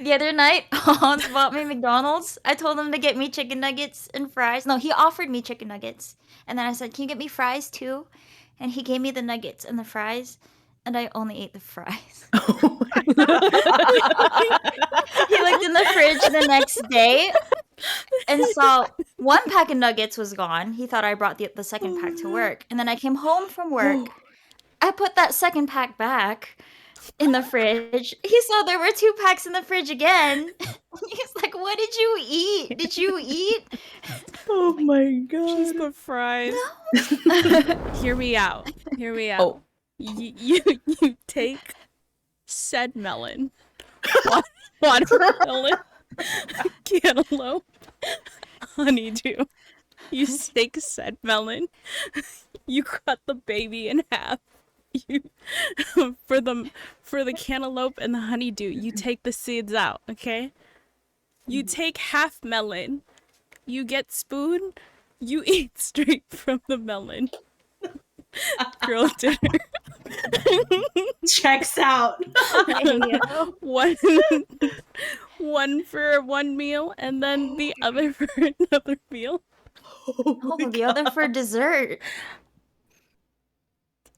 The other night, Hans bought me McDonald's. I told him to get me chicken nuggets and fries. No, he offered me chicken nuggets. And then I said, "Can you get me fries too?" And he gave me the nuggets and the fries, and I only ate the fries. Oh my He looked in the fridge the next day and saw one pack of nuggets was gone. He thought I brought the second pack to work. And then I came home from work. I put that second pack back in the fridge. He saw there were 2 packs in the fridge again. He's like, "What did you eat? Did you eat?" Oh my Just god. the fries. Hear me out. Hear me out. Oh. You take said melon, watermelon, cantaloupe, honeydew. You take said melon. You cut the baby in half. You for the cantaloupe and the honeydew, you take the seeds out, okay? You take half melon. You get spoon. You eat straight from the melon. Girl dinner. Checks out. One for one meal and then the other for another meal. Oh, the other for dessert.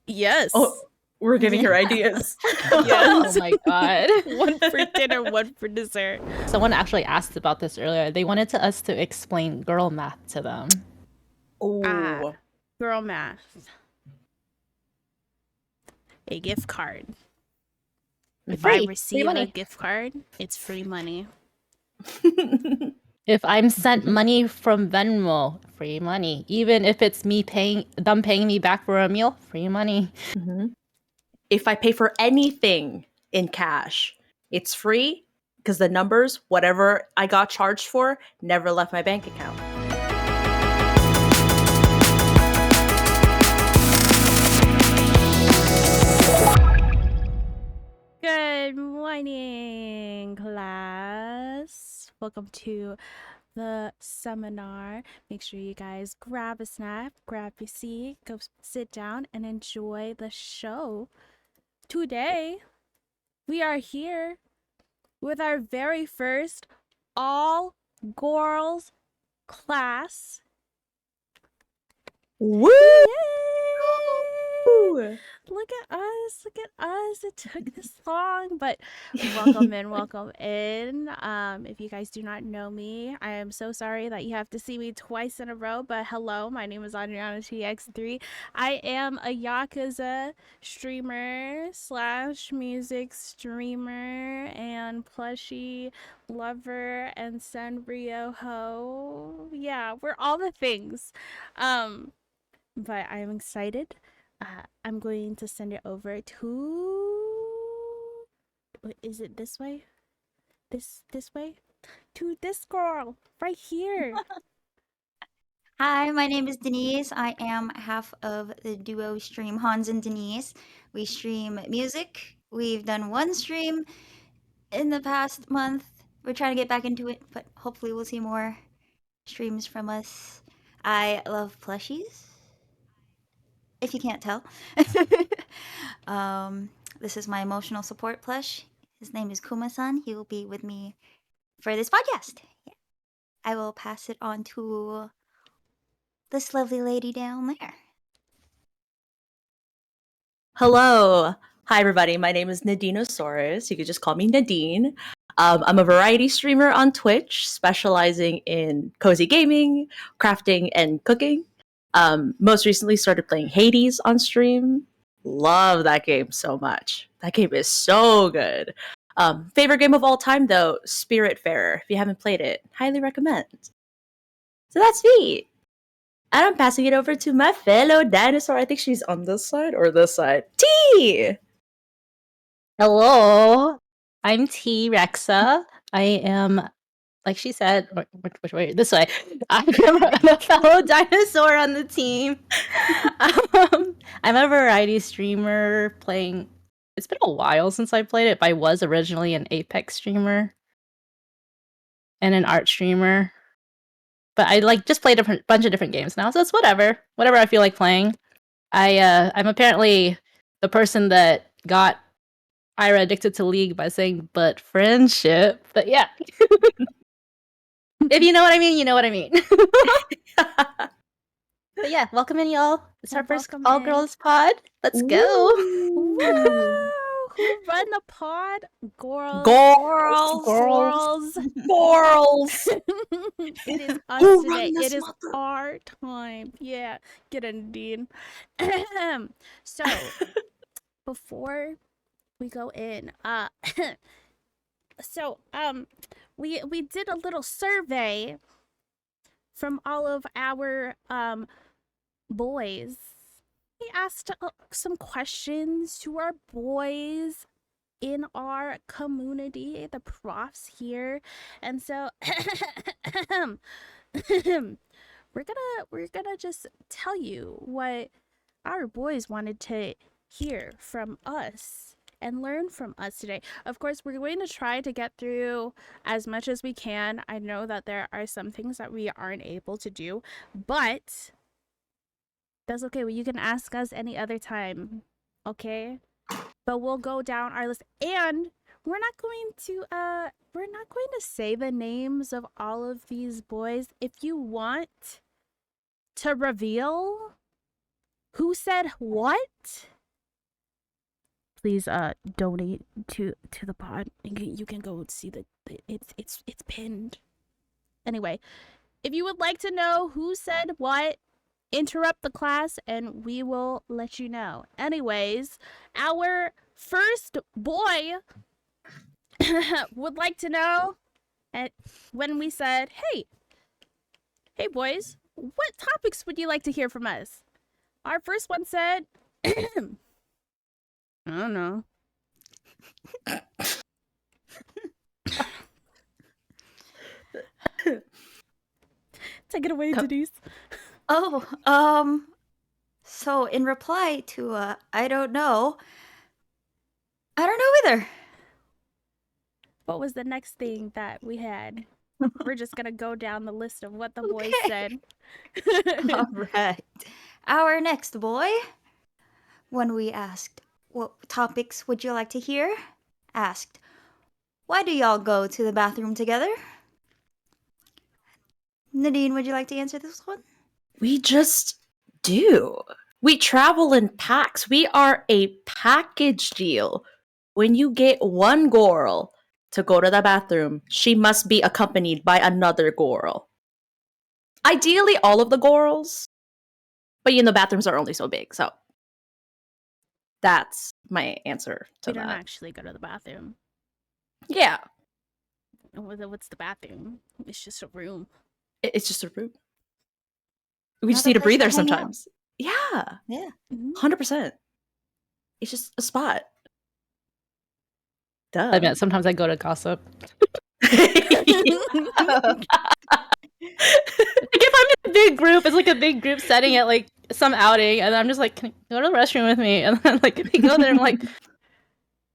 Yes. Oh, we're giving her ideas. Yes. Oh my god. One for dinner, one for dessert. Someone actually asked about this earlier. They wanted us to explain girl math to them. Oh. Girl math. A gift card. If I Free receive a money. gift card, it's free money. If I'm sent money from Venmo, free money. Even if it's them paying me back for a meal, free money. If I pay for anything in cash, it's free because the numbers, whatever I got charged for, never left my bank account. Good morning, class. Welcome to the seminar. Make sure you guys grab a snack, grab your seat, go sit down and enjoy the show. Today, we are here with our very first all girls class. Woo! Look at us, look at us. It took this long, but welcome in, welcome in. If you guys do not know me, I am so sorry that you have to see me twice in a row, but hello, my name is Adriana TX3. I am a Yakuza streamer / music streamer and plushie lover and Sanrio ho. Yeah, we're all the things. But I'm excited. I'm going to send it over to. Is it this way? This way? To this girl right here. Hi, my name is Denise. I am half of the duo stream Hans and Denise. We stream music. We've done one stream in the past month. We're trying to get back into it, but hopefully we'll see more streams from us. I love plushies, if you can't tell. This is my emotional support plush. His name is Kuma-san. He will be with me for this podcast. Yeah. I will pass it on to this lovely lady down there. Hello. Hi, everybody. My name is Nadine. You could just call me Nadine. I'm a variety streamer on Twitch, specializing in cozy gaming, crafting, and cooking. Most recently started playing Hades on stream. Love that game so much. That game is so good. Favorite game of all time, though, Spiritfarer. If you haven't played it, highly recommend. So that's me. And I'm passing it over to my fellow dinosaur. I think she's on this side or this side. T! Hello, I'm T Rexa. I am, like she said, which way? This way. I'm a fellow dinosaur on the team. I'm a variety streamer playing. It's been a while since I played it, but I was originally an Apex streamer and an art streamer. But I just played a bunch of different games now, so it's whatever I feel like playing. I'm apparently the person that got Ira addicted to League by saying, but friendship. But yeah. If you know what I mean, you know what I mean. But yeah, welcome in, y'all. It's our first Welcome all in. girls pod. Let's go. Woo! Who run the pod? Girls. Girls. Girls. Girls. It is us Who today. run this It is mother- our time. Yeah. Get in, Dean. So, before we go in, we did a little survey from all of our boys. We asked some questions to our boys in our community, the profs here, and so we're gonna just tell you what our boys wanted to hear from us and learn from us today. Of course, we're going to try to get through as much as we can. I know that there are some things that we aren't able to do, but that's okay. Well, you can ask us any other time, okay? But we'll go down our list, and we're not going to say the names of all of these boys. If you want to reveal who said what, please donate to the pod. You can go see it's pinned. Anyway, if you would like to know who said what, interrupt the class and we will let you know. Anyways, our first boy would like to know when we said, hey boys, what topics would you like to hear from us? Our first one said, I don't know. Take it away, Denise. Oh, so in reply to I don't know either. What was the next thing that we had? We're just gonna go down the list of what the boys said. All right. Our next boy, when we asked, what topics would you like to hear? Asked, why do y'all go to the bathroom together? Nadine, would you like to answer this one? We just do. We travel in packs. We are a package deal. When you get one girl to go to the bathroom, she must be accompanied by another girl. Ideally, all of the girls. But bathrooms are only so big, so that's my answer to We don't that. actually go to the bathroom. Yeah, What's the bathroom? It's just a room. it's just a room. We just Another need a place to breather hang out. sometimes. Yeah, Yeah. 100%. It's just a spot. Duh. I admit, sometimes I go to gossip. Like if I'm in a big group, it's like a big group setting at like some outing, and I'm just like, can you go to the restroom with me? And then like they go there, I'm like,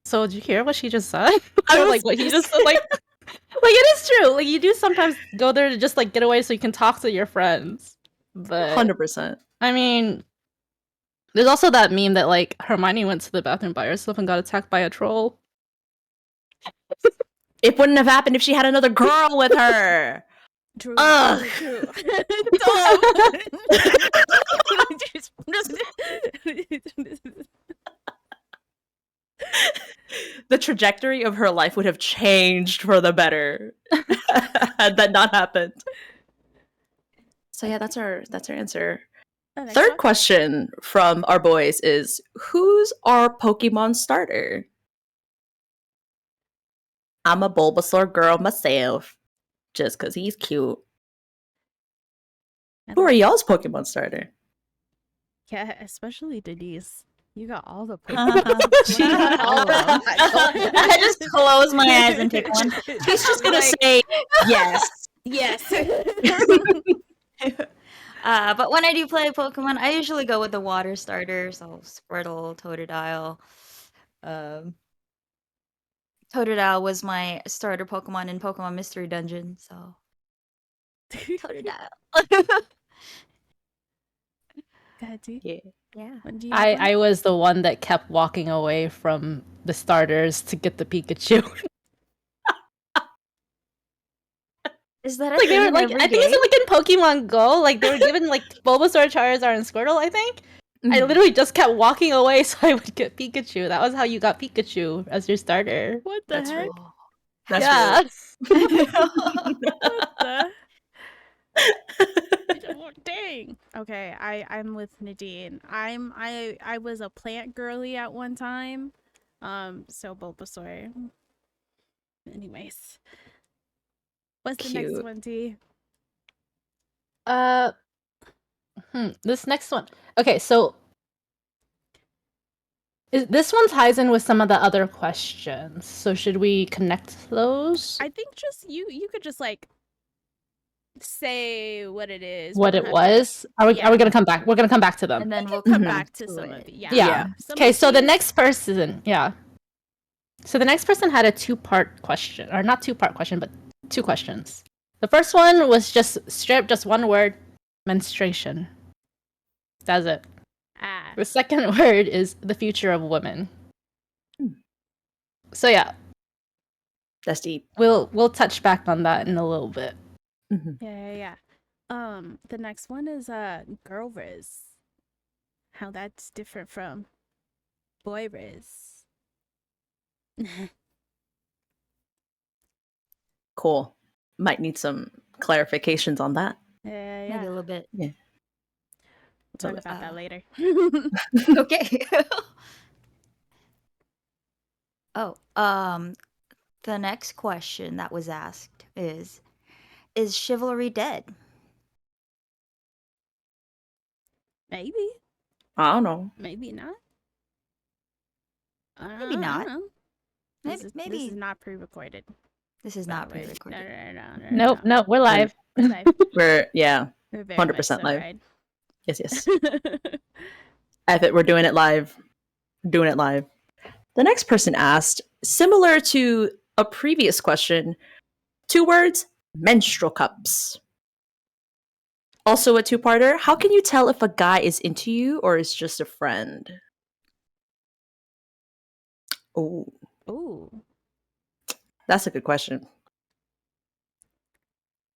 so did you hear what she just said? I Or was like what he just said, like it is true. Like you do sometimes go there to just like get away so you can talk to your friends. But 100%. I mean, there's also that meme that like Hermione went to the bathroom by herself and got attacked by a troll. It wouldn't have happened if she had another girl with her. True. Ugh. True. The trajectory of her life would have changed for the better had that not happened. So yeah, that's our answer. Third question from our boys is, who's our Pokemon starter? I'm a Bulbasaur girl myself, just because he's cute. Who are y'all's Pokemon starter? Yeah, especially Denise. You got all the I just close my eyes and pick one. She's just gonna say yes. Yes. But when I do play Pokemon, I usually go with the water starters, so Squirtle, Totodile. Totodile was my starter Pokemon in Pokemon Mystery Dungeon, so Totodile. God, dude. Yeah. Yeah. What do you have? I was the one that kept walking away from the starters to get the Pikachu. Is that a Like they thing were in like, every I think it's game? like in Pokemon Go, like they were given like Bulbasaur, Charizard, and Squirtle. I think I Mhm. literally just kept walking away so I would get Pikachu. That was how you got Pikachu as your starter. What the That's heck? real. That's Yeah. What the? Oh, dang. Okay, I'm with Nadine. I was a plant girly at one time. So Bulbasaur. Anyways, what's the next Cute. one, T? This next one. Okay, so this one ties in with some of the other questions. So should we connect those? I think just you could just like say what it is. We What don't it have to. was? Are we gonna come back? We're gonna come back to them. And then we'll Come come back back to to some it. of it. Yeah. Yeah. Some Okay, of so the these- next person, yeah. So the next person had a two-part question, or not two-part question, but two questions. The first one was just just one word, menstruation. That's it. Ah. The second word is the future of women. Hmm. So yeah, That's deep. we'll touch back on that in a little bit. Mhm. Yeah. The next one is girl riz. How that's different from boy riz. Cool. Might need some clarifications on that. Yeah. Maybe a little bit. We'll talk So, about that later. Okay. Oh, the next question that was asked is chivalry dead? Maybe. I don't know. Maybe not. Maybe I not. don't know. This Maybe is not pre-recorded. this is by not the way. pre-recorded. Nope, No. we're live. It's live. We're yeah, We're very 100% much so live. right. Yes. If it, we're doing it live. Doing it live. The next person asked, similar to a previous question, 2 words, menstrual cups. Also a two-parter. How can you tell if a guy is into you or is just a friend? Oh, Ooh. Uh, that's a good question.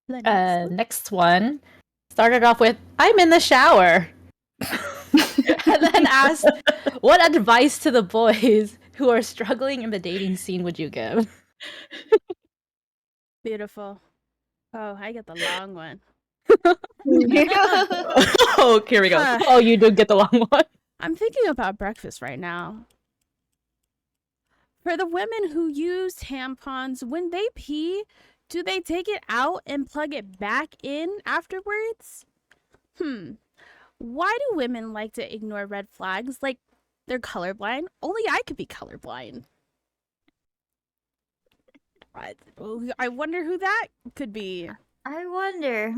The next one. Next one started off with, I'm in the shower. And then asked, what advice to the boys who are struggling in the dating scene would you give? Beautiful. Oh, I get the long one. Oh, here we go. Oh, you did get the long one. I'm thinking about breakfast right now. For the women who use tampons, when they pee, do they take it out and plug it back in afterwards? Why do women like to ignore red flags like they're colorblind? Only I could be colorblind. I wonder who that could be. I wonder.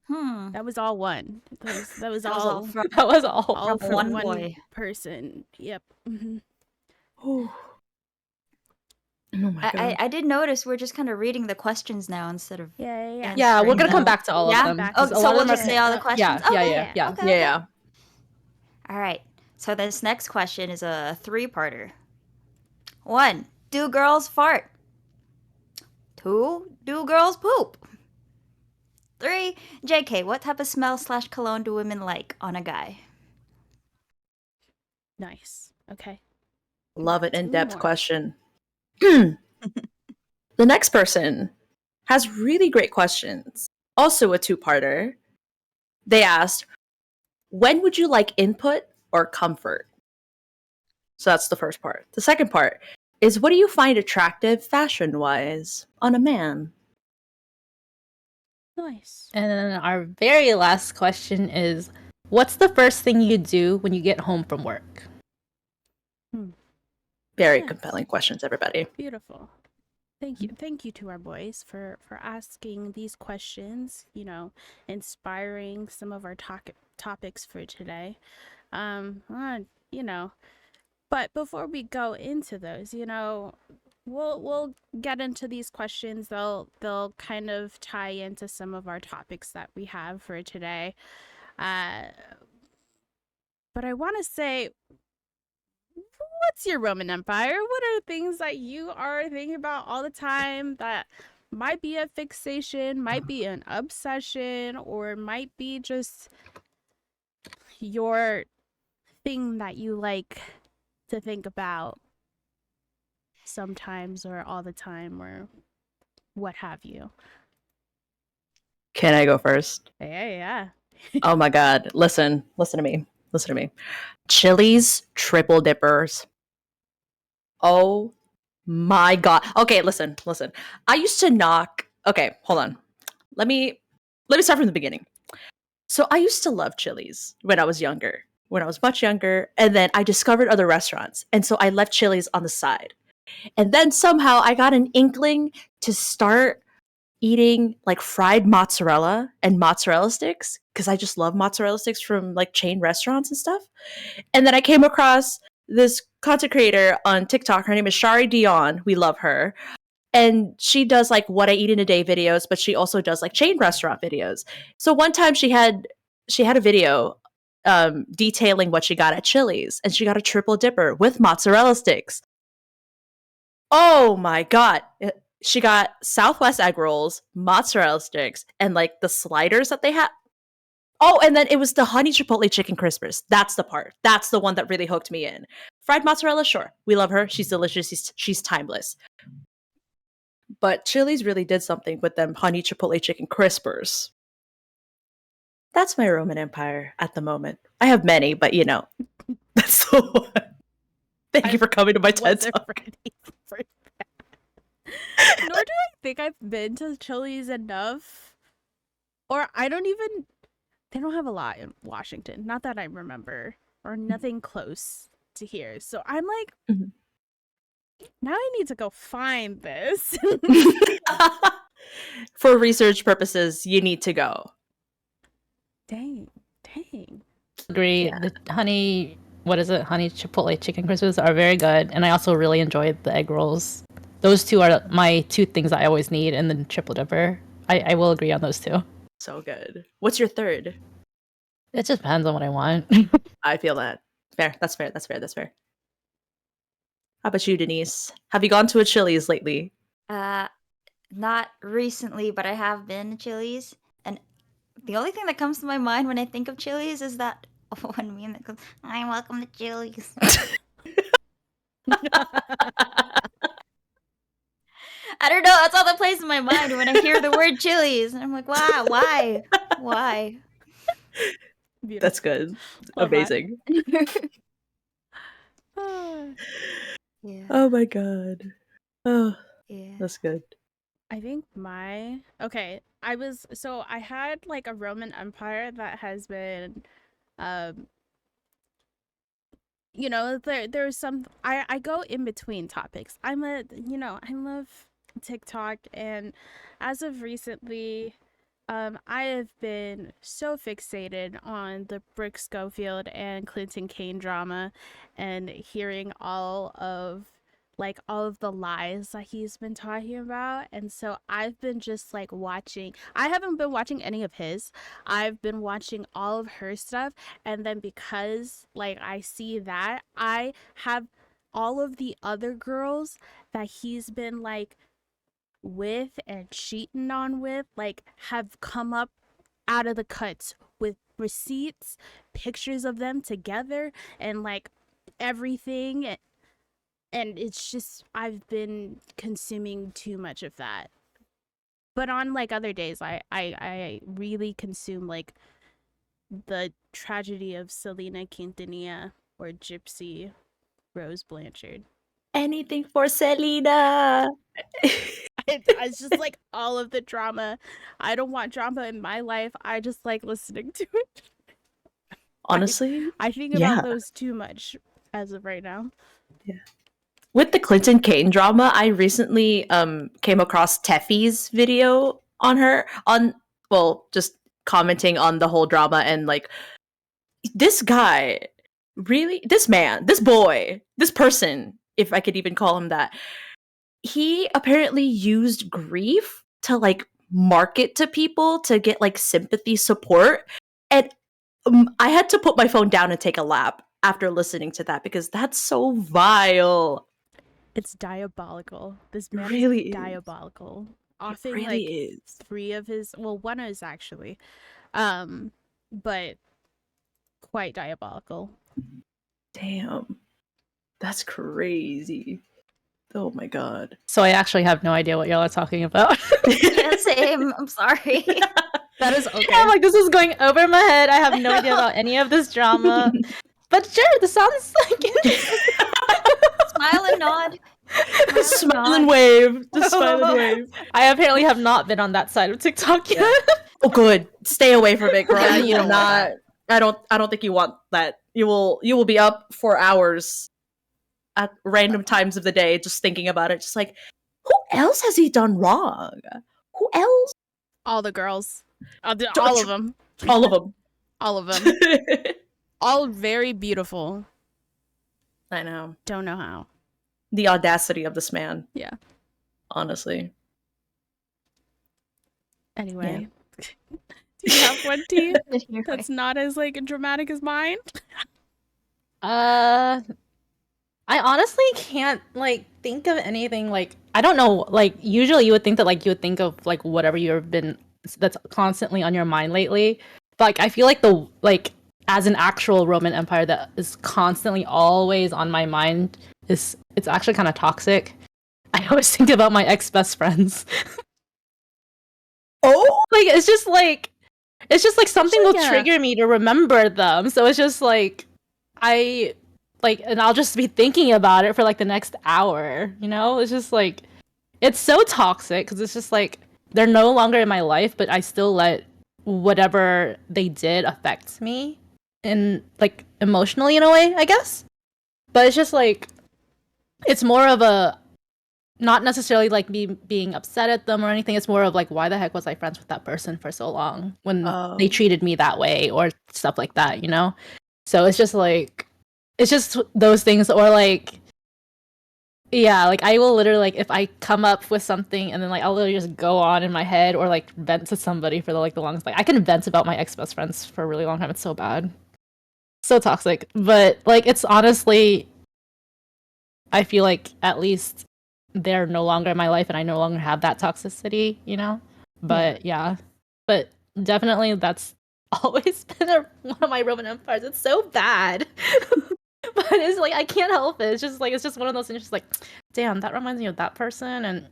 That was all one. That was That was all all from That was all. all from from one one boy. person. Yep. Oh my god. I did notice we're just kind of reading the questions now instead of Yeah. Yeah, we're answering gonna come them. back to all Yeah? of them. Back 'cause to a Oh, lot so of we'll them are just say all the questions. Yeah, Okay. yeah. Yeah, Okay. yeah. All right. So this next question is a 3-parter. 1. Do girls fart? 2. Do girls poop? 3. JK, what type of smell/cologne do women like on a guy? Nice. Okay. Love an 2 in-depth more. question. The next person has really great questions. Also a two-parter. They asked, when would you like input or comfort? So that's the first part. The second part is, what do you find attractive fashion-wise on a man? Nice. And then our very last question is, what's the first thing you do when you get home from work? Very Yes. compelling questions, everybody. Beautiful. Thank you to our boys for asking these questions, inspiring some of our topics for today. You know, but before we go into those, we'll get into these questions. They'll kind of tie into some of our topics that we have for today. Uh, but I want to say, what's your Roman Empire? What are things that you are thinking about all the time that might be a fixation, might be an obsession, or might be just your thing that you like to think about sometimes or all the time or what have you? Can I go first? Yeah. Oh my god. Listen to me. Listen to me. Chili's triple dippers. Oh my god. Okay, listen. I used to knock. Okay, hold on. Let me start from the beginning. So I used to love Chili's when I was younger. When I was much younger, and then I discovered other restaurants. And so I left Chili's on the side. And then somehow I got an inkling to start eating like fried mozzarella and mozzarella sticks because I just love mozzarella sticks from like chain restaurants and stuff. And then I came across this content creator on TikTok. Her name is Shari Dion. We love her. And she does like what I eat in a day videos, but she also does like chain restaurant videos. So one time she had a video detailing what she got at Chili's, and she got a triple dipper with mozzarella sticks. Oh my god. She got Southwest egg rolls, mozzarella sticks, and like the sliders that they had. Oh, and then it was the honey chipotle chicken crispers. That's the part. That's the one that really hooked me in. Fried mozzarella, sure. We love her. She's delicious. She's timeless. But Chili's really did something with them honey chipotle chicken crispers. That's my Roman Empire at the moment. I have many, but you know, that's the one. Thank you for coming to my TED wasn't Talk. ready for that. Nor do I think I've been to Chili's enough. Or I don't even. They don't have a lot in Washington. Not that I remember. Or nothing close to here. So I'm like, Mhm. now I need to go find this. For research purposes, you need to go. Dang. Agree. Yeah. The honey, what is it? Honey chipotle chicken crispers are very good, and I also really enjoyed the egg rolls. Those two are my two things I always need, and then triple dipper. I will agree on those two. So good. What's your third? It just depends on what I want. I feel that. Fair. That's fair. How about you, Denise? Have you gone to a Chili's lately? Not recently, but I have been to Chili's, and the only thing that comes to my mind when I think of Chili's is that one meme that goes, "Hi, welcome to Chili's." I don't know. That's all that plays in my mind when I hear the word Chili's, and I'm like, wow, why? Beautiful. That's good. Love that. Amazing. Yeah. Oh my god. Oh, Yeah. that's good. I think I had like a Roman Empire that has been there's some I go in between topics. I love TikTok, and as of recently I have been so fixated on the Brooke Schofield and Clinton Kane drama and hearing all of the lies that he's been talking about. And so I've been just like watching. I haven't been watching any of his. I've been watching all of her stuff. And then because like I see that, I have all of the other girls that he's been like with and cheating on with, like, have come up out of the cuts with receipts, pictures of them together, and like everything. And it's just, I've been consuming too much of that. But on like other days, I really consume like the tragedy of Selena Quintanilla or Gypsy Rose Blanchard. Anything for Selena. It's just like all of the drama. I don't want drama in my life. I just like listening to it. Honestly, I think yeah. about those too much as of right now. Yeah. With the Clinton Kane drama, I recently came across Teffy's video on her just commenting on the whole drama, and like this guy, really, this man, this boy, this person, if I could even call him that, he apparently used grief to like market to people to get like sympathy support. And I had to put my phone down and take a lap after listening to that because that's so vile. It's diabolical. This It man really is is. diabolical. It Offing really like is. 3 of his, well, one is actually, but quite diabolical. Damn. That's crazy. Oh my god. So I actually have no idea what y'all are talking about. Yeah, same. I'm sorry. That is okay. I'm like, this is going over my head. I have no idea about any of this drama. But sure, this sounds like interesting. Smile and nod. Smile and wave. Just smile and wave. I apparently have not been on that side of TikTok yet. Oh, good. Stay away from it, girl. Yeah, you you will don't want not. I don't think you want that. You will be up for hours at random times of the day just thinking about it. Just like, who else has he done wrong? Who else? All the girls. All of them. All of them. All of them. All very beautiful. I know. Don't know how. The audacity of this man. Yeah. Honestly. Anyway. Do you have one, T? You're That's not as like dramatic as mine? I honestly can't like think of anything like I don't know, like usually you would think that like you would think of like whatever you've been that's constantly on your mind lately. But like I feel like the like as an actual Roman Empire that is constantly always on my mind is it's actually kind of toxic. I always think about my ex-best friends. Oh, Like it's just like something will Yeah. trigger me to remember them. So it's just like I like and I'll just be thinking about it for like the next hour, you know? It's just like it's so toxic cuz it's just like they're no longer in my life, but I still let whatever they did affect me in like emotionally in a way, I guess. But it's just like it's more of a not necessarily like me being upset at them or anything. It's more of like, why the heck was I friends with that person for so long when they treated me that way or stuff like that, you know? So it's just like, it's just those things, or like, yeah, like I will literally like if I come up with something and then like I'll literally just go on in my head or like vent to somebody for the longest. Like I can vent about my ex best friends for a really long time. It's so bad, so toxic. But like it's honestly, I feel like at least they're no longer in my life and I no longer have that toxicity, you know? But yeah. But definitely that's always been one of my Roman empires. It's so bad. But it's like I can't help it. It's just like it's just one of those things just like, damn, that reminds me of that person and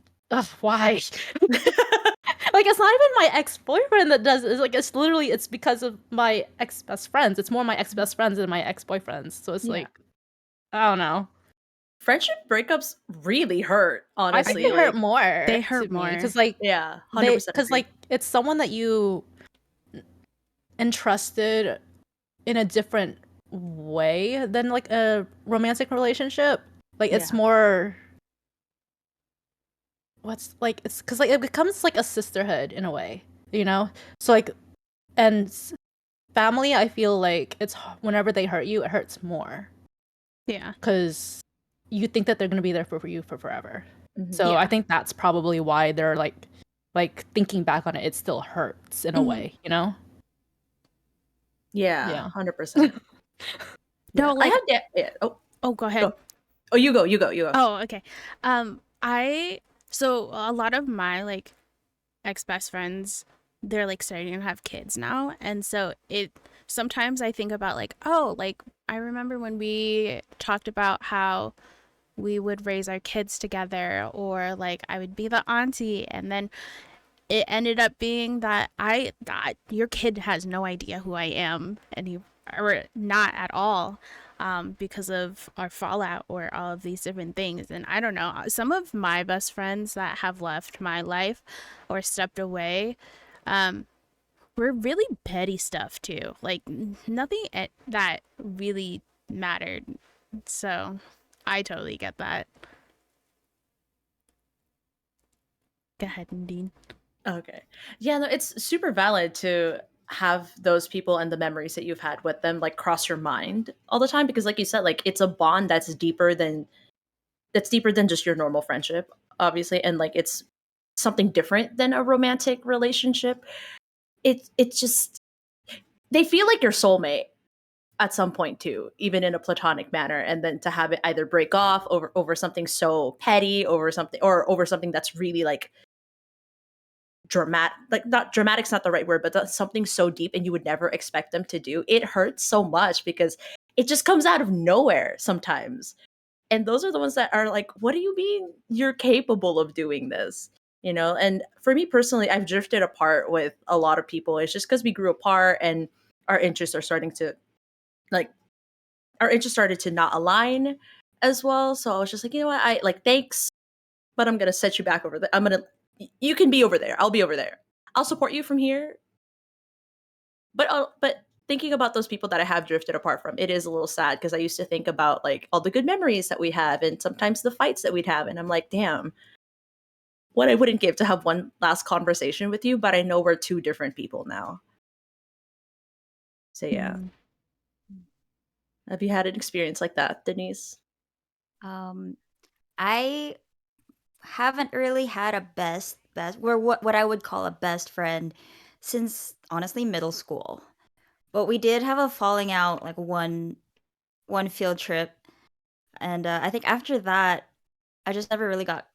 why? Like it's not even my ex-boyfriend that does it. It's like it's literally it's because of my ex-best friends. It's more my ex-best friends than my ex-boyfriends. So it's like I don't know. friendship breakups really hurt, honestly. I think they hurt more. They hurt more. because like Yeah, 100%. because like it's someone that you entrusted in a different way than like a romantic relationship. Like it's Yeah. more what's like it's because like it becomes like a sisterhood in a way, you know. So like and family, I feel like it's whenever they hurt you, it hurts more Yeah. because you think that they're gonna be there for you for forever. Mhm. So Yeah. I think that's probably why they're like thinking back on it, it still hurts in a Mhm. way, you know? Yeah, Yeah. 100%. No, I like have oh, oh, go ahead. Go. Oh, you go. Oh, okay. So a lot of my like ex-best friends, they're like starting to have kids now, and so it sometimes I think about like, oh, like I remember when we talked about how we would raise our kids together, or like I would be the auntie, and then it ended up being that your kid has no idea who I am, and you or not at all, because of our fallout or all of these different things. And I don't know, some of my best friends that have left my life or stepped away, were really petty stuff too. Like nothing that really mattered. So I totally get that. Go ahead, Nadine. Okay. Yeah, no, it's super valid to have those people and the memories that you've had with them like cross your mind all the time because like you said, like it's a bond that's deeper than just your normal friendship, obviously, and like it's something different than a romantic relationship. It's just they feel like your soulmate at some point too, even in a platonic manner, and then to have it either break off over something so petty, over something that's really like dramatic, like not dramatic's not the right word, but that's something so deep and you would never expect them to do. It hurts so much because it just comes out of nowhere sometimes. And those are the ones that are like, what do you mean you're capable of doing this? You know, and for me personally, I've drifted apart with a lot of people. It's just because we grew apart and our interests are starting to like our interests started to not align as well. So I was just like, you know what, I like thanks, but I'm gonna set you back over there. You can be over there. I'll be over there. I'll support you from here. But thinking about those people that I have drifted apart from, it is a little sad because I used to think about like all the good memories that we have and sometimes the fights that we'd have, and I'm like, damn, what I wouldn't give to have one last conversation with you, but I know we're two different people now. So yeah. Mm. Have you had an experience like that, Denise? I haven't really had a or what I would call a best friend since honestly middle school. But we did have a falling out like one field trip, and I think after that, I just never really got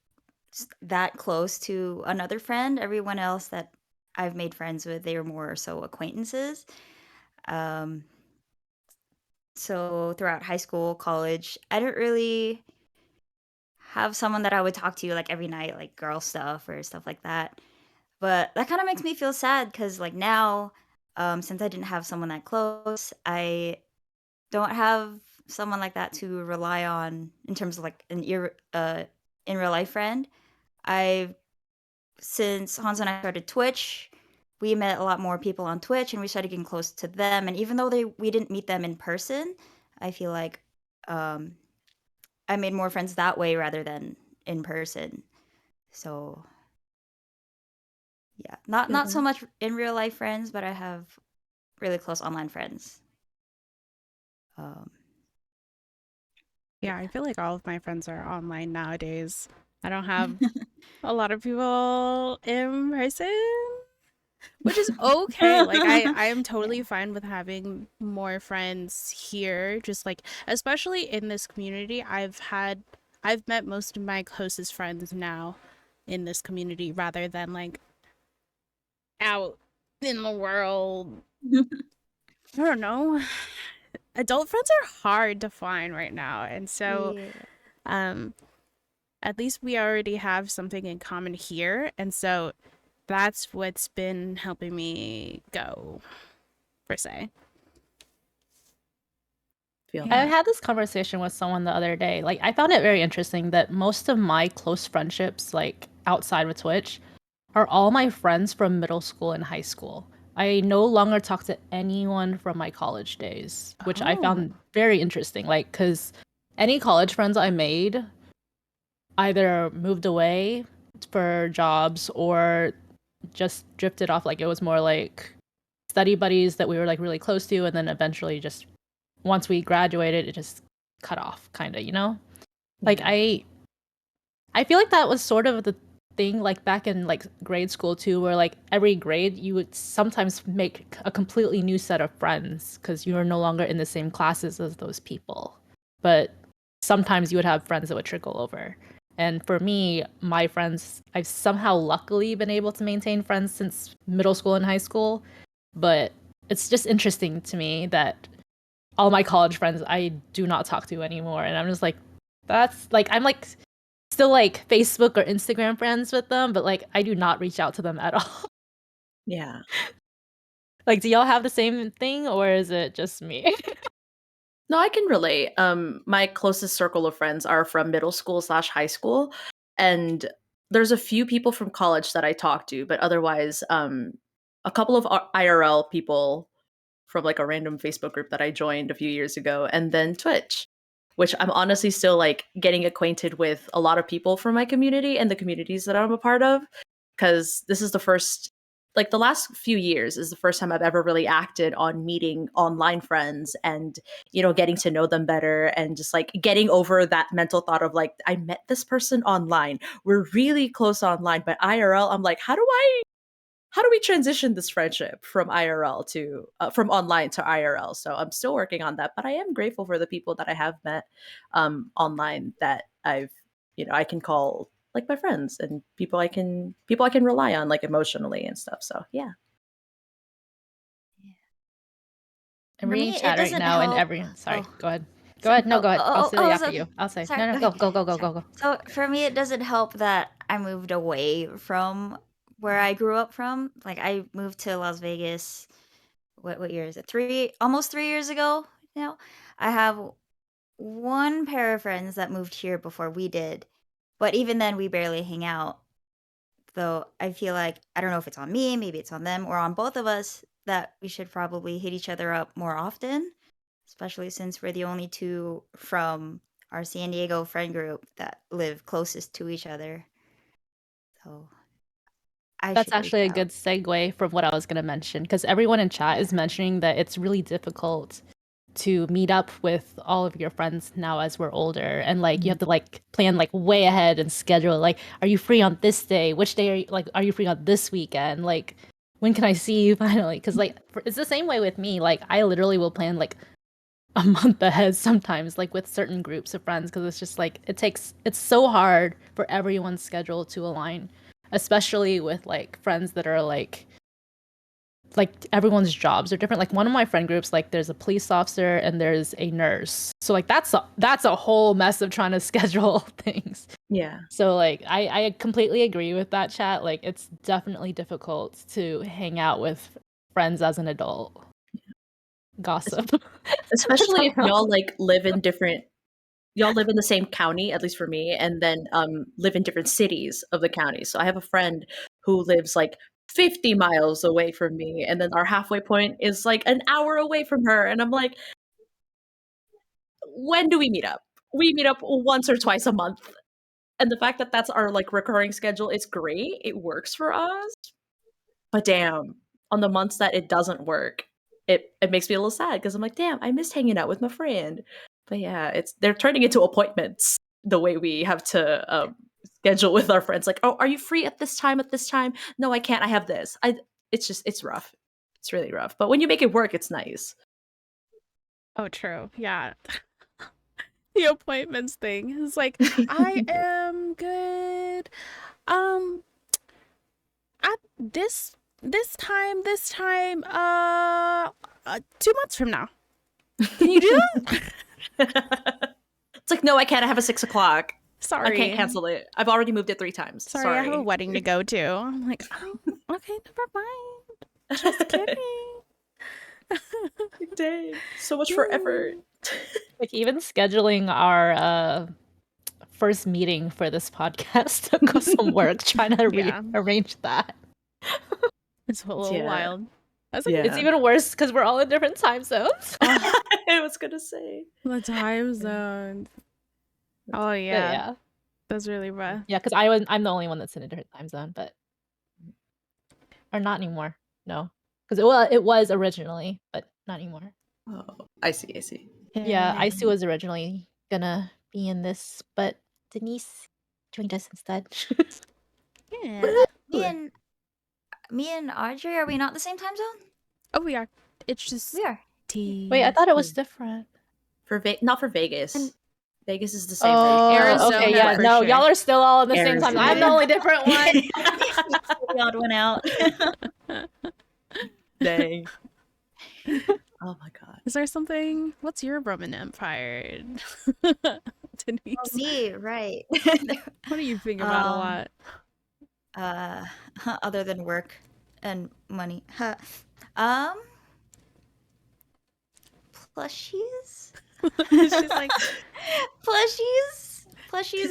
that close to another friend. Everyone else that I've made friends with, they were more so acquaintances. Um, so throughout high school, college, I didn't really have someone that I would talk to like every night, like girl stuff or stuff like that. But that kind of makes me feel sad because like now, since I didn't have someone that close, I don't have someone like that to rely on in terms of like in real life friend. I've since Hans and I started Twitch, we met a lot more people on Twitch and we started getting close to them. And even though we didn't meet them in person, I feel like um, I made more friends that way rather than in person. So yeah, not so much in real life friends, but I have really close online friends. Um, Yeah, I feel like all of my friends are online nowadays. I don't have a lot of people in person, which is okay. Like I am totally fine with having more friends here, just like especially in this community. I've met most of my closest friends now in this community rather than like out in the world. I don't know. Adult friends are hard to find right now. And so yeah. um at least we already have something in common here. And so that's what's been helping me go, per se. Feel I that. had this conversation with someone the other day. Like, I found it very interesting that most of my close friendships, like outside of Twitch, are all my friends from middle school and high school. I no longer talk to anyone from my college days, which I Oh. found very interesting. Like, because any college friends I made either moved away for jobs or just drifted off. Like, it was more like study buddies that we were like really close to, and then eventually just once we graduated, it just cut off, kind of, you know? Like, Yeah. I feel like that was sort of the thing like back in like grade school too, where like every grade you would sometimes make a completely new set of friends because you are no longer in the same classes as those people. But sometimes you would have friends that would trickle over. And for me, my friends, I've somehow luckily been able to maintain friends since middle school and high school. But it's just interesting to me that all my college friends I do not talk to anymore. And I'm just like, that's like, I'm like still like Facebook or Instagram friends with them, but like I do not reach out to them at all. Yeah. Like, do y'all have the same thing or is it just me? No, I can relate. My closest circle of friends are from middle school slash high school, and there's a few people from college that I talk to, but otherwise, a couple of IRL people from like a random Facebook group that I joined a few years ago, and then Twitch, which I'm honestly still like getting acquainted with a lot of people from my community and the communities that I'm a part of, because this is the first, like the last few years is the first time I've ever really acted on meeting online friends and, you know, getting to know them better and just like getting over that mental thought of like, I met this person online. We're really close online, but IRL, I'm like, how do I how do we transition this friendship from IRL to from online to IRL? So I'm still working on that, but I am grateful for the people that I have met online that I've, I can call like my friends and people I can rely on like emotionally and stuff. So yeah. I'm For reading me, it chat right doesn't now, and help. Sorry, Oh, go ahead. Go ahead. No, go ahead. I'll say it after so you. I'll say. sorry. No, Okay, go. so for me, it doesn't help that I moved away from where I grew up from. Like I moved to Las Vegas. What year is it? Almost 3 years ago now. I have one pair of friends that moved here before we did, but even then, we barely hang out. Though I feel like I don't know if it's on me, maybe it's on them, or on both of us that we should probably hit each other up more often, especially since we're the only two from our San Diego friend group that live closest to each other. So I That's should reach actually a out. good segue from what I was going to mention, because everyone in chat is mentioning that it's really difficult to meet up with all of your friends now as we're older, and like you have to like plan like way ahead and schedule like, are you free on this day, which day are you free on this weekend, like when can I see you finally, because like it's the same way with me. Like I literally will plan like a month ahead sometimes, like with certain groups of friends, because it's just like it's so hard for everyone's schedule to align, especially with like friends that are like everyone's jobs are different. Like one of my friend groups, like there's a police officer and there's a nurse. So like that's a whole mess of trying to schedule things. Yeah. So like I completely agree with that, chat. Like it's definitely difficult to hang out with friends as an adult. Gossip. Especially if y'all like y'all live in the same county, at least for me, and then live in different cities of the county. So I have a friend who lives like 50 miles away from me, and then our halfway point is like an hour away from her. And I'm like, when do we meet up? We meet up once or twice a month. And the fact that that's our like recurring schedule is great. It works for us. But damn, on the months that it doesn't work, it makes me a little sad because I'm like, damn, I missed hanging out with my friend. But yeah, they're turning into appointments the way we have to schedule with our friends. Like, oh, are you free at this time? At this time? No, I can't. I have this. It's rough. It's really rough. But when you make it work, it's nice. Oh, true. Yeah. The appointments thing is like, I am good. At this time, 2 months from now. Can you do that? It's like, no, I can't. I have a 6 o'clock. Sorry. I can't cancel it. I've already moved it 3 times. Sorry, I have a wedding to go to. I'm like, oh, okay, never mind. Just kidding. Dang. So much for effort. Like even scheduling our first meeting for this podcast took us some work trying to rearrange that. It's a little wild. It's even worse because we're all in different time zones. I was gonna say the time zones. Oh yeah, that's really rough. Yeah, because I'm the only one that's in a different time zone, or not anymore. No, because it was originally, but not anymore. Oh, I see. Yeah, Isu was originally gonna be in this, but Danise joined us instead. Yeah. Me and Adri, are we not the same time zone? Oh, we are. It's just we are. Wait, I thought it was different. Not for Vegas. Vegas is the same. Oh, Arizona. Okay, yeah, no, y'all are still all in the same time. I'm the only different one. The odd one out. Dang. Oh my god. Is there something? What's your Roman Empire? Danise. Oh, me, right. What do you think about a lot? Other than work and money. Plushies? She's like, plushies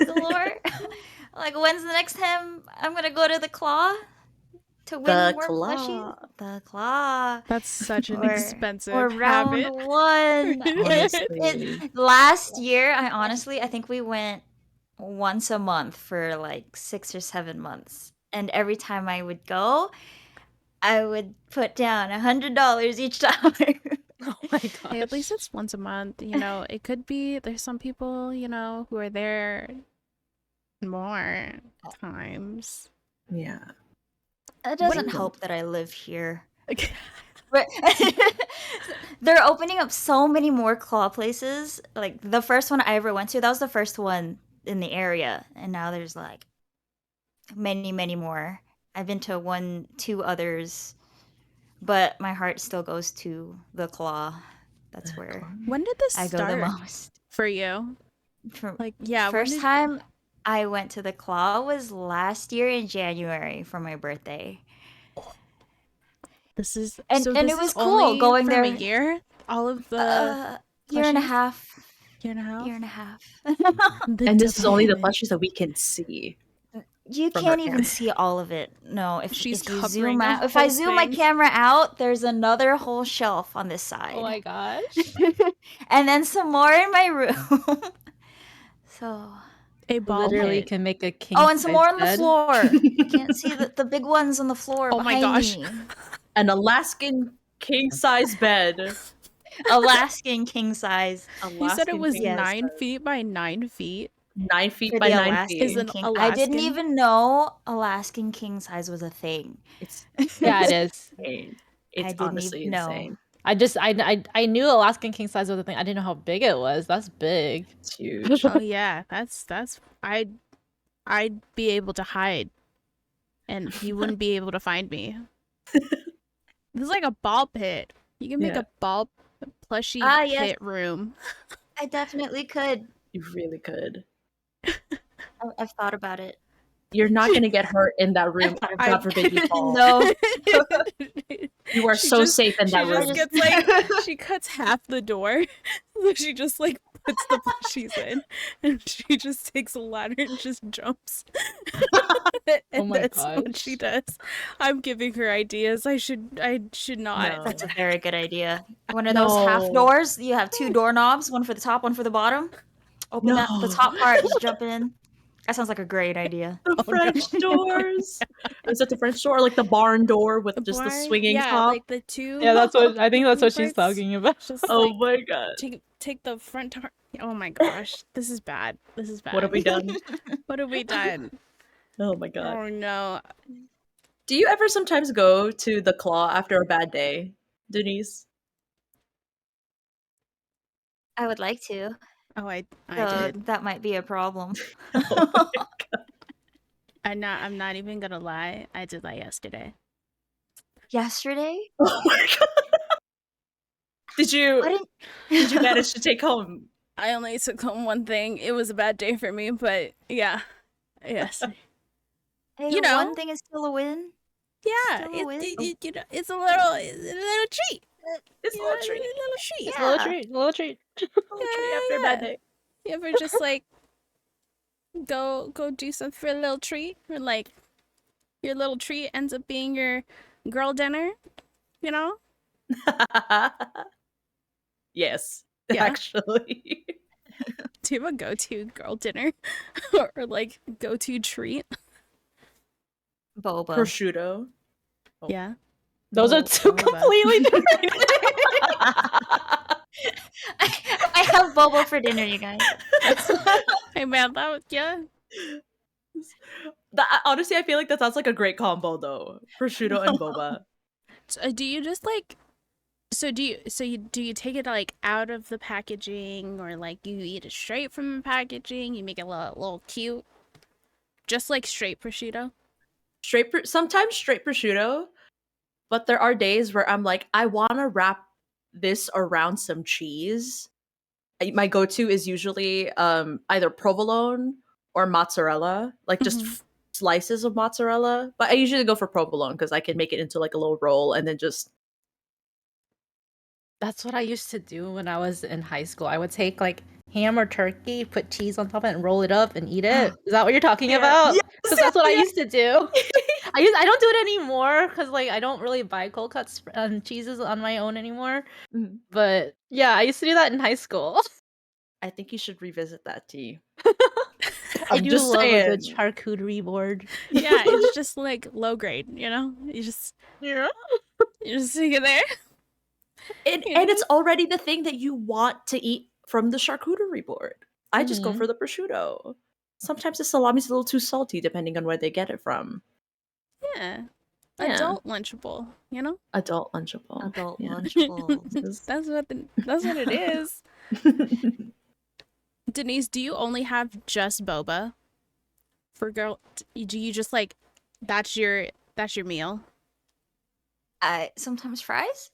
galore. Like, when's the next time I'm gonna go to the claw to win more plushies? The claw. That's such an expensive or round habit. one. Last year, I think we went once a month for like 6 or 7 months, and every time I would go, I would put down $100 each time. Oh my gosh. Hey, at least it's once a month. You know, it could be there's some people, who are there more times. Yeah. It What doesn't do you- help that I live here. Okay. But they're opening up so many more claw places. Like the first one I ever went to, that was the first one in the area, and now there's like many, many more. I've been to one, two others, but my heart still goes to the claw. That's where When did this I go the start most. for you? From Like, yeah, when first did time I went to the claw was last year in January for my birthday. this is And so and this it is was cool only going from a there. year? All of the Year and a plushies? half. Year and a half? Year and a half. The And this is only the development. plushies that we can see You from our can't even camera. see all of it. No, She's if you covering zoom a out, if I whole zoom my thing. camera out, there's another whole shelf on this Oh side. my gosh. And then some more in my room. So, A ball Literally pit. can make a king oh, and some size more on the bed. floor. You can't see the big ones on the floor Oh my behind gosh. me. An Alaskan king size bed. Alaskan king size. You said it Alaskan was king Yes. 9 feet by 9 feet. 9 feet For by the 9 Alaskan feet. Is an king. I didn't Alaskan? even know Alaskan king size was a thing. It's Yeah, it is. insane. I It's didn't honestly even know. insane. I knew Alaskan king size was a thing. I didn't know how big it was. That's big. It's huge. Oh yeah, that's I'd be able to hide and you wouldn't be able to find me. This is like a ball pit. You can make Yeah. a ball plushie Ah, yes. pit room. I definitely could. You really could. I've thought about it. You're not gonna get hurt in that room. I- God forbid you fall. No. You are She so just- safe in she that just room. gets like she cuts half the door. So she just like puts the plushies in and she just takes a ladder and just jumps. And Oh my that's what she does. I'm giving her ideas. I should not. No. That's a very good idea. One of those half No. doors. You have two doorknobs, one for the top, one for the bottom. Open that the No. top part, just jump in. That sounds like a great idea. The French doors. Is that the French door or like the barn door with just the Why? swinging yeah, top? like the two. Yeah, that's what I think that's two what she's parts. talking about. Just Oh like my god. take the front door. Oh my gosh, this is bad. This is bad. What have we done? What have we done? Oh my god. Oh no. Do you ever sometimes go to the claw after a bad day, Denise? I would like to. Oh, I So did. that might be a problem. Oh my I'm not even gonna lie. I did that yesterday. Yesterday? Oh my god. Did I you manage to take home? I only took home one thing. It was a bad day for me, but yeah. Yes. Hey, You know. one thing is still a win. Yeah. Still a win. You know, it's a little treat. It's You a know, little treat. A little treat. It's a little Yeah. treat. A little treat. A little treat after a bad Yeah. day. You ever just like go do something for a little treat, or like your little treat ends up being your girl dinner, you know? Yes, Yeah. actually. Do you have a go-to girl dinner or like go-to treat? Boba. Prosciutto. Oh. Yeah. Those are Oh, two boba. completely different. I have boba for dinner, you guys. Hey man, that was, yeah. Honestly, I feel like that sounds like a great combo though. Prosciutto and boba. So, do you just like do you take it like out of the packaging, or like you eat it straight from the packaging, you make it a little cute? Just like straight prosciutto? Sometimes straight prosciutto, but there are days where I'm like, I want to wrap this around some cheese. My go-to is usually either provolone or mozzarella, like just Mhm. slices of mozzarella. But I usually go for provolone because I can make it into like a little roll and then just That's what I used to do when I was in high school. I would take like ham or turkey, put cheese on top of it, and roll it up and eat it. Is that what you're talking about? Yes, Because that's what I yes. used to do. I don't do it anymore because like I don't really buy cold cuts and cheeses on my own anymore. Mhm. But yeah, I used to do that in high school. I think you should revisit that tea. I I'm do just love a good saying. charcuterie board. Yeah, it's just like low grade, you know? You just stick it there. And You and it's already the thing that you want to eat from the charcuterie board. I just go Mhm. for the prosciutto. Sometimes the salami's a little too salty depending on where they get it from. Yeah. Yeah. Adult Lunchable, you know? Adult Lunchable. Adult Yeah. Lunchables. That's what it is. Denise, do you only have just boba for girl? Do you just like that's your meal? I sometimes fries.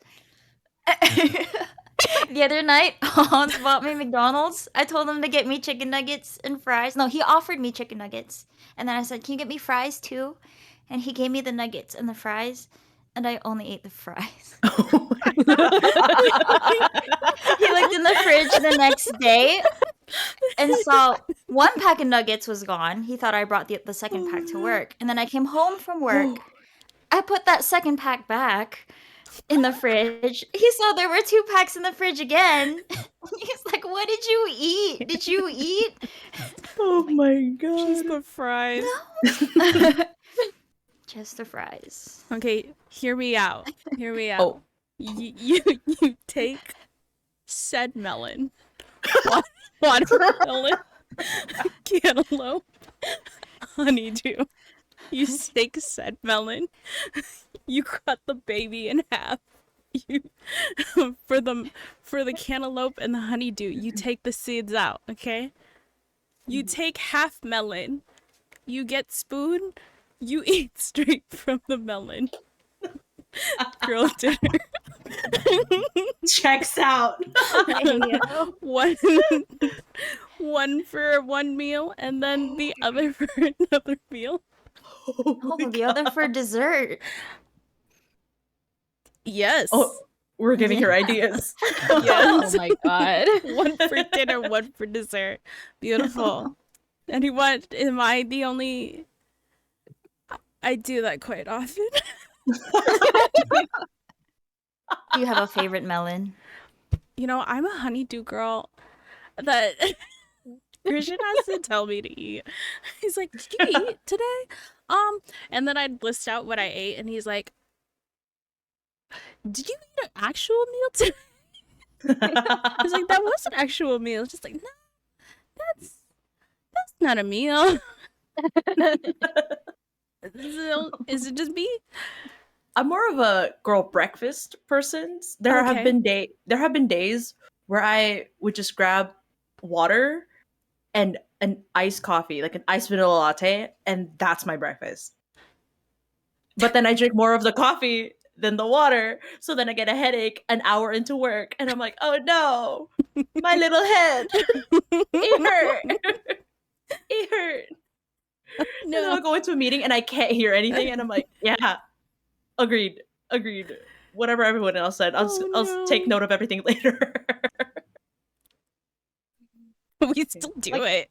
The other night, Hans bought me McDonald's. I told him to get me chicken nuggets and fries. No, he offered me chicken nuggets. And then I said, "Can you get me fries too?" And he gave me the nuggets and the fries, and I only ate the fries. Oh my He looked in the fridge the next day and saw one pack of nuggets was gone. He thought I brought the second pack to work. And then I came home from work. I put that second pack back in the fridge. He saw there were 2 packs in the fridge again. He's like, "What did you eat? Did you eat?" Oh my Just god. the fries. No. Just the fries. Okay, hear me out. Hear me out. Oh. You take said melon, watermelon, cantaloupe, honeydew. You take said melon. You cut the baby in half. You for the cantaloupe and the honeydew. You take the seeds out. Okay. You take half melon. You get spoon. You eat straight from the melon. Girl dinner. Checks out. one for one meal and then the other for another meal. Oh, the other for dessert. Yes. Oh, we're giving her ideas. Oh Yes. my god. One for dinner, one for dessert. Beautiful. And what am I the only I do that quite often. Do you have a favorite melon? You know, I'm a honeydew girl that Christian has to tell me to eat. He's like, "Did you eat today?" And then I'd list out what I ate, and he's like, "Did you eat an actual meal today?" I was like, "That was an actual meal." It's just like, "No, that's not a meal." Is it just me? I'm more of a girl breakfast person. There have Okay. been days where I would just grab water and an iced coffee, like an iced vanilla latte, and that's my breakfast. But then I drink more of the coffee than the water, so then I get a headache an hour into work, and I'm like, "Oh no, my little head, it hurt, it hurt." And then I'll No. go into a meeting and I can't hear anything, and I'm like, "Yeah, agreed. Whatever everyone else said, I'll take no. note of everything later." We still do it.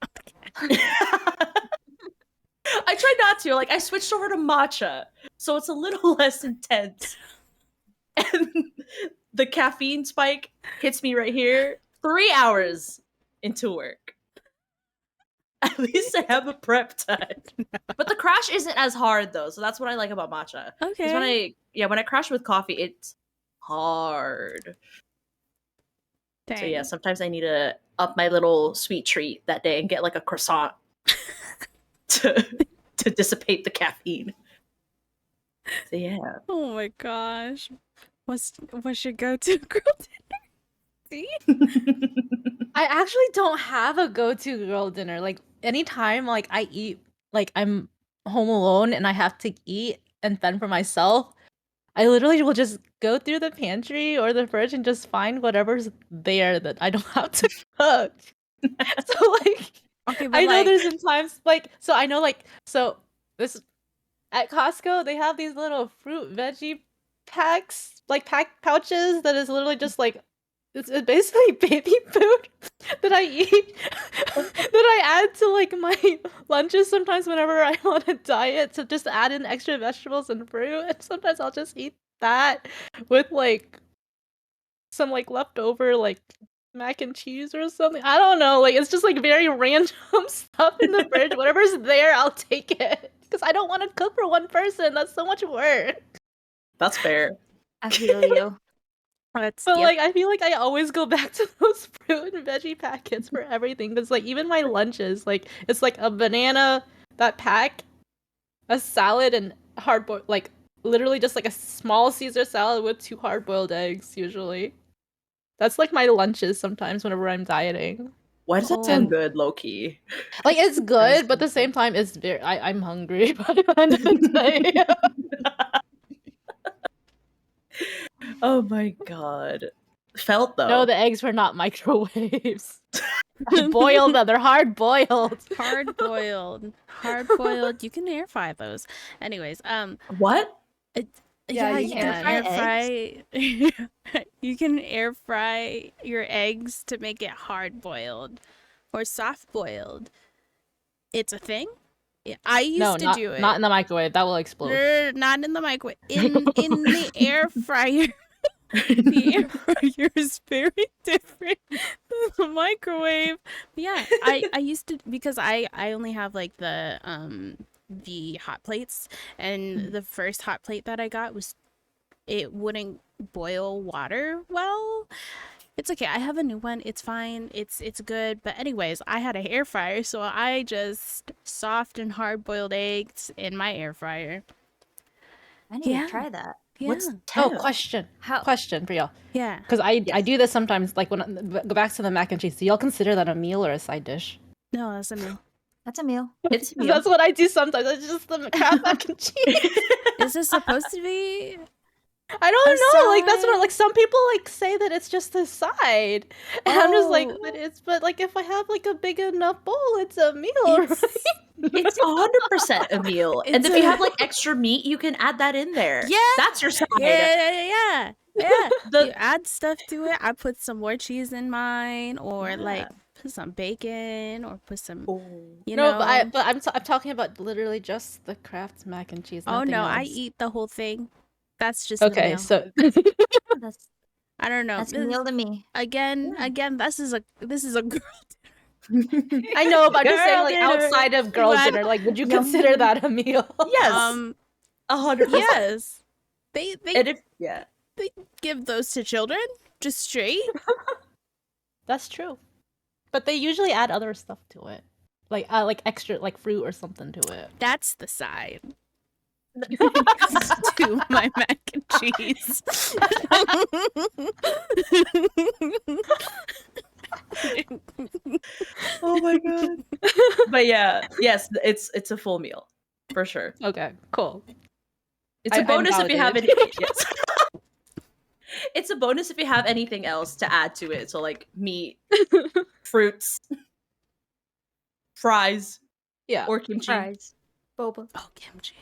I try not to. Like, I switched over to matcha, so it's a little less intense. And the caffeine spike hits me right here 3 hours into work. At least I have a prep time. But the crash isn't as hard though, so that's what I like about matcha. 'Cause Okay. when I crash with coffee, it's hard. Dang. So yeah, sometimes I need to up my little sweet treat that day and get like a croissant to dissipate the caffeine. So yeah. Oh my gosh. What's your go-to girl dinner? See? I actually don't have a go-to girl dinner. Like anytime like I eat, like I'm home alone and I have to eat and fend for myself, I literally will just go through the pantry or the fridge and just find whatever's there that I don't have to cook. So like Okay, but I know like, there's been times like so I know like so this at Costco they have these little fruit veggie packs like pack pouches that is literally just like it's basically baby food that I eat that I add to like my lunches sometimes whenever I want to diet to just add in extra vegetables and fruit and sometimes I'll just eat that with like some like leftover like mac and cheese or something. I don't know, like it's just like very random stuff in the fridge. Whatever's there, I'll take it because I don't want to cook for one person. That's so much work. That's fair. I feel you. that's But yeah. like I feel like I always go back to those fruit and veggie packets for everything because like even my lunches, like it's like a banana, that pack, a salad, and hard boiled like literally just like a small Caesar salad with 2 hard-boiled eggs usually. That's like my lunches sometimes whenever I'm dieting. Why does that Oh. sound good, low key? Like it's That good, is but at the good. same time, it's very. I'm hungry by the end of the day. Oh my god. Felt though. No, the eggs were not microwaves. I boiled them. They're hard boiled. Hard boiled. Hard boiled. You can air fry those. Anyways, What? Yeah, you you can. can air Fry fry. You can air fry your eggs to make it hard boiled or soft boiled. It's a thing. Yeah, I used to do it. Not in the microwave. That will explode. Not in the microwave. In the air fryer. The air fryer is very different than the microwave. But yeah, I used to, because I only have like the hot plates, and the first hot plate that I got was, it wouldn't boil water well. It's okay. I have a new one. It's fine. It's good. But anyways, I had an air fryer, so I just soft and hard boiled eggs in my air fryer. I need Yeah. to try that. Yeah. What's Oh, tell? question for y'all. Yeah. Because I Yes. do this sometimes. Like when go back to the mac and cheese. Do y'all consider that a meal or a side dish? No, that's a meal. That's a meal. It's a 'Cause meal. that's what I do sometimes. It's just the crab mac and cheese. Is this supposed to be? I don't know. Like that's what side? like some people like say that it's just a side, and I'm just like, Oh. but like if I have like a big enough bowl, it's a meal. It's- right? It's 100% a meal. And It's if you a- have like extra meat, you can add that in there. Yeah. That's your side. Yeah. The- You add stuff to it. I put some more cheese in mine, or like put some bacon, or put some, you know. But I'm talking about literally just the Kraft mac and cheese. Oh nothing no, I else. eat the whole thing. That's just the Okay, meal. so That's I don't know. that's a meal to me. Again, this is a girl. I know, but I'm just saying, Girl like dinner. outside of girls' What? dinner, like, would you Yum. consider that a meal? Yes. 100%. Yes. They And if, yeah. give those to children just straight. That's true, but they usually add other stuff to it, like extra, like fruit or something to it. That's the side. To my mac and cheese. Oh my god. But yeah, yes, it's a full meal for sure. Okay, cool. It's a I'm bonus if you have any. validated. Yes. It's a bonus if you have anything else to add to it. So like meat, fruits, fries, Yeah. or kimchi. Fries. Boba. Oh, kimchi.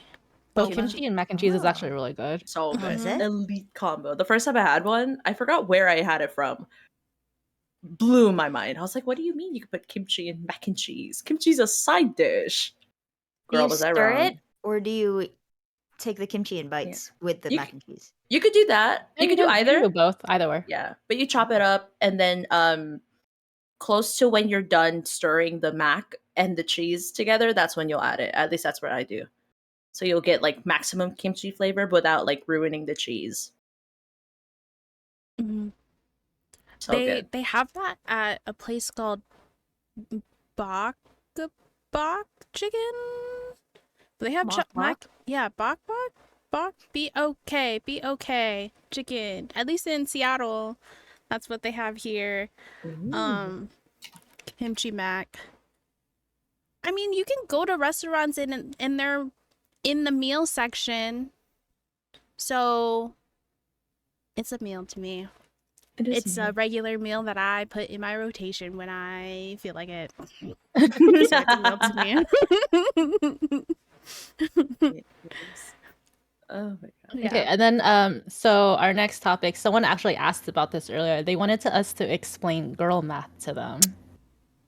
But Okay. kimchi and mac and cheese is Oh. actually really good. So good. is it? Elite combo. The first time I had one, I forgot where I had it from. Blew my mind. I was like, what do you mean you could put kimchi in mac and cheese? Kimchi's a side dish. Do Girl, you was I stir wrong? it, or do you take the kimchi in bites with the You mac and cheese? You could do that. You could do either. do both, either way. Yeah. But you chop it up and then close to when you're done stirring the mac and the cheese together, that's when you'll add it. At least that's what I do. So you'll get like maximum kimchi flavor without like ruining the cheese. Mhm. So good. They have that at a place called Bok Chicken. They have Bok? Bok BOK chicken. At least in Seattle, that's what they have here. Kimchi mac. I mean, you can go to restaurants and they're in the meal section. So it's a meal to me. It's a regular meal that I put in my rotation when I feel like it. So it's a meal to me. Oh my god. Yeah. Okay, and then so our next topic, someone actually asked about this earlier. They wanted us to explain girl math to them.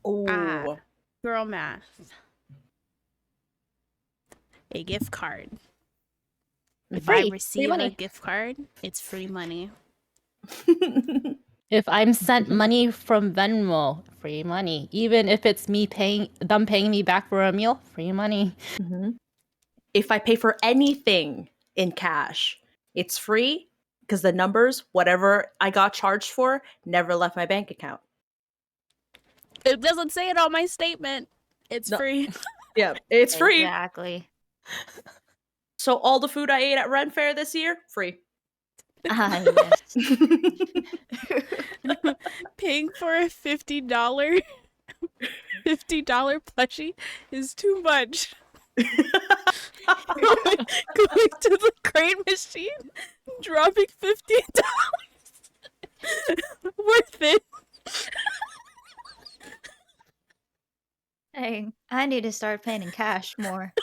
Oh. Girl math. A gift card. If I Free receive a money. gift card, it's free money. If I'm sent money from Venmo, free money. Even if it's them paying me back for a meal, free money. Mhm. If I pay for anything in cash, it's free because the numbers, whatever I got charged for, never left my bank account. It doesn't say it on my statement. It's No. free. Yeah, it's free. Exactly. So all the food I ate at Ren Fair this year, free. Ah, yes. Paying for a $50 plushie is too much. Going to the crane machine, dropping $50. Worth it. Dang, I need to start paying in cash more.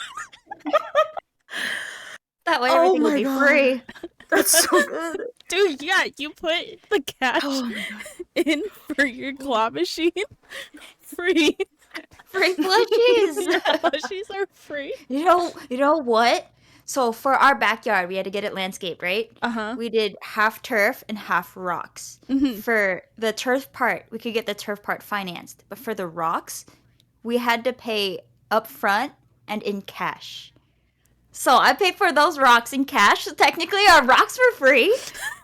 That way Oh everything will my be God. free. That's so good. Dude, yeah, you put the cash Oh my God. in for your claw machine. Free. Free plushies. Plushies are free. You know what? So for our backyard, we had to get it landscaped, right? Uh-huh. We did half turf and half rocks. Mhm. For the turf part, we could get the turf part financed, but for the rocks, we had to pay upfront and in cash. So I paid for those rocks in cash. So technically, our rocks were free.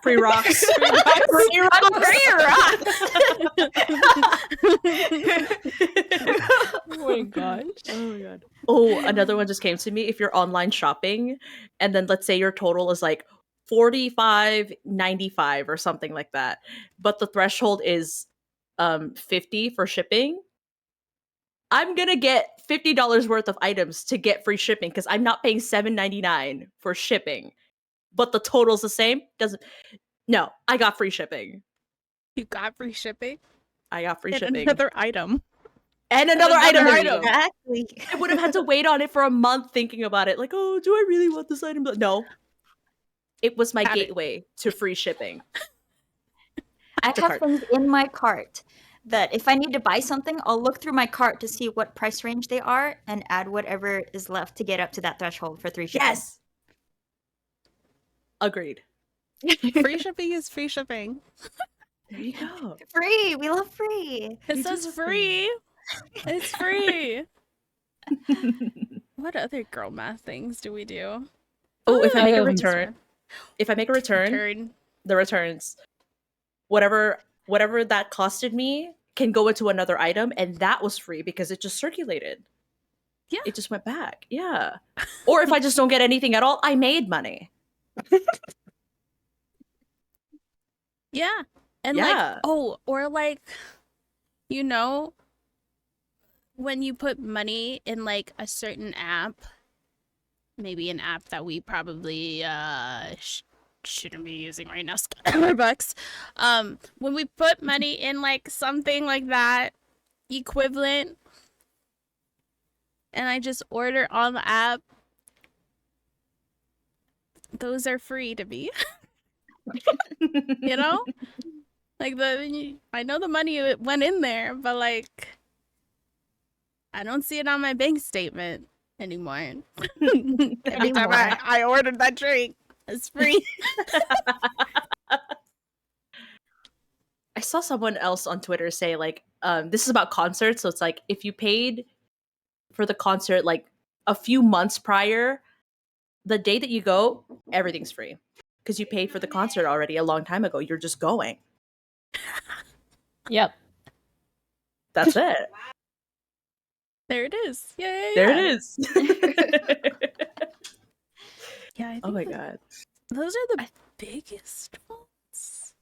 Free rocks. Free rocks. Oh my gosh. Oh my God. Oh, another one just came to me. If you're online shopping and then let's say your total is like $45.95 or something like that, but the threshold is $50 for shipping, I'm gonna get $50 worth of items to get free shipping because I'm not paying $7.99 for shipping, but the total's the same. No, I got free shipping. You got free shipping? I got free And shipping. another item. And another item. another There you go. Exactly. I would have had to wait on it for a month thinking about it. Like, oh, do I really want this item? But no. It was my Got it. gateway to free shipping. I To have cart. things in my cart that if I need to buy something, I'll look through my cart to see what price range they are and add whatever is left to get up to that threshold for 3 shipping. Yes. Agreed. Free shipping is free shipping. There you go. Free. We love free. It You says do love free. It's free. What other girl math things do we do? Oh, if I make a Um, return, Turn. the returns, whatever that costed me can go into another item, and that was free because it just circulated. Yeah. It just went back. Yeah. Or if I just don't get anything at all, I made money. Yeah. And Yeah. you know, when you put money in like a certain app, maybe an app that we probably shouldn't be using right now, Starbucks. When we put money in like something like that equivalent, and I just order on the app, those are free to me. You know? Like I know the money went in there, but like I don't see it on my bank statement anymore. Every time I ordered that drink, it's free. I saw someone else on Twitter say like, this is about concerts. So it's like if you paid for the concert like a few months prior, the day that you go, everything's free because you paid for the concert already a long time ago. You're just going. Yep. That's it. There it is. Yay! There it is. Yeah. I think Oh my God. those are the biggest ones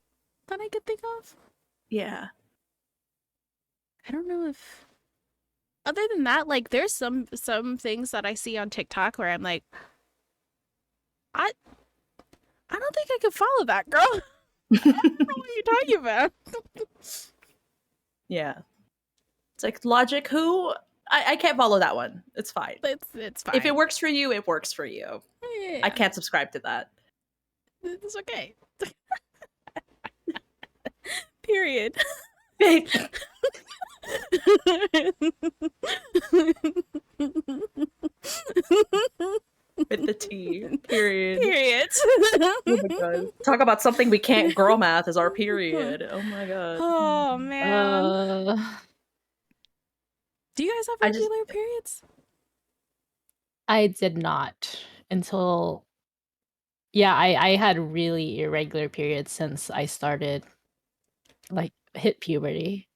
that I could think of. Yeah. I don't know if other than that, like there's some things that I see on TikTok where I'm like, I don't think I could follow that, girl. I don't know what you're talking about. Yeah. It's like logic who? I can't follow that one. It's fine. It's fine. If it works for you, it works for you. Yeah, I can't subscribe to that. It's okay. Period. With the T. Period. Period. Oh my God. Talk about something we can't girl math is our period. Oh my God. Oh man. Do you guys have I just- regular periods? I did not until I had really irregular periods since I started hit puberty.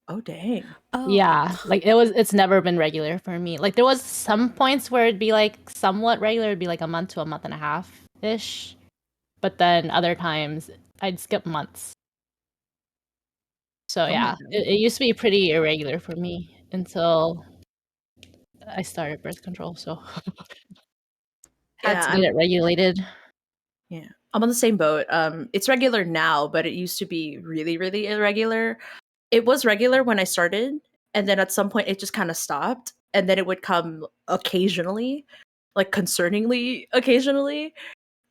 Oh dang. Oh. Yeah, like it's never been regular for me. Like there was some points where it'd be like somewhat regular, it'd be like a month to a month and a half ish. But then other times I'd skip months. So Oh my yeah, God. it used to be pretty irregular for me until I started birth control. So had Yeah, to get it regulated. yeah. I'm on the same boat. It's regular now, but it used to be really, really irregular. It was regular when I started, and then at some point it just kind of stopped, and then it would come occasionally, like concerningly occasionally.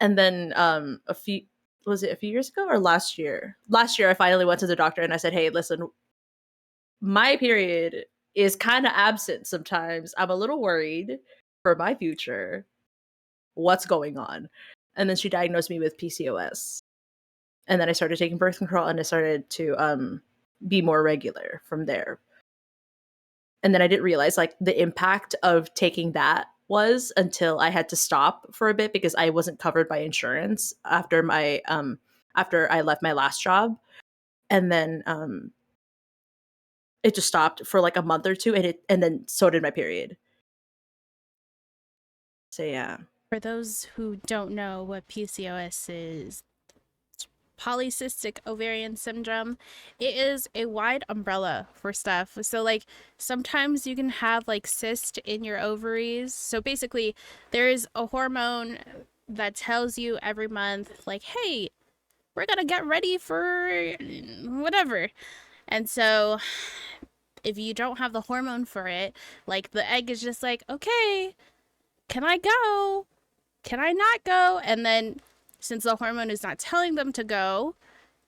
And then a few was it a few years ago or last year? Last year I finally went to the doctor and I said, "Hey, listen, my period is kind of absent sometimes. I'm a little worried for my future. What's going on?" And then she diagnosed me with PCOS. And then I started taking birth control and I started to be more regular from there. And then I didn't realize like the impact of taking that was until I had to stop for a bit because I wasn't covered by insurance after I left my last job. And then it just stopped for like a month or two and then so did my period. So yeah. For those who don't know what PCOS is, polycystic ovarian syndrome, it is a wide umbrella for stuff. So like sometimes you can have like cyst in your ovaries. So basically there is a hormone that tells you every month like, hey, we're gonna get ready for whatever. And so if you don't have the hormone for it, like the egg is just like, okay, can I go? Can I not go? And then since the hormone is not telling them to go,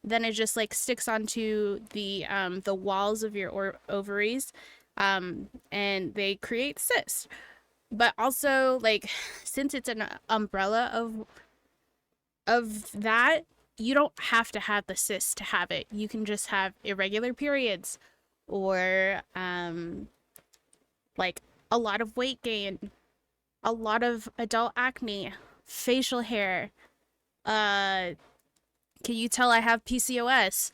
then it just like sticks onto the walls of your ovaries, and they create cysts. But also like since it's an umbrella of that, you don't have to have the cyst to have it. You can just have irregular periods or like a lot of weight gain, a lot of adult acne, facial hair. Can you tell I have PCOS?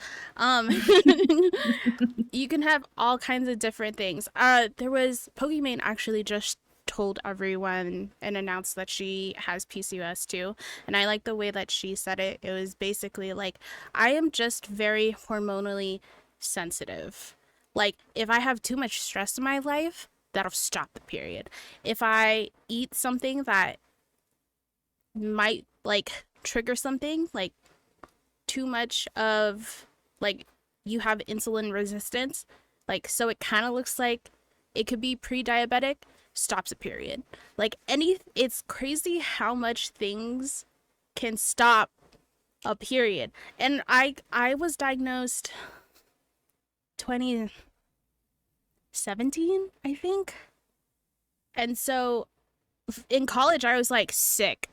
You can have all kinds of different things. There was Pokimane actually just told everyone and announced that she has PCOS too. And I like the way that she said it. It was basically like, I am just very hormonally sensitive. Like, if I have too much stress in my life, that'll stop the period. If I eat something that might like trigger something, like too much of like you have insulin resistance, like so it kind of looks like it could be pre-diabetic, stops a period. Like it's crazy how much things can stop a period. And I was diagnosed 2017, I think. And so in college I was like, sick.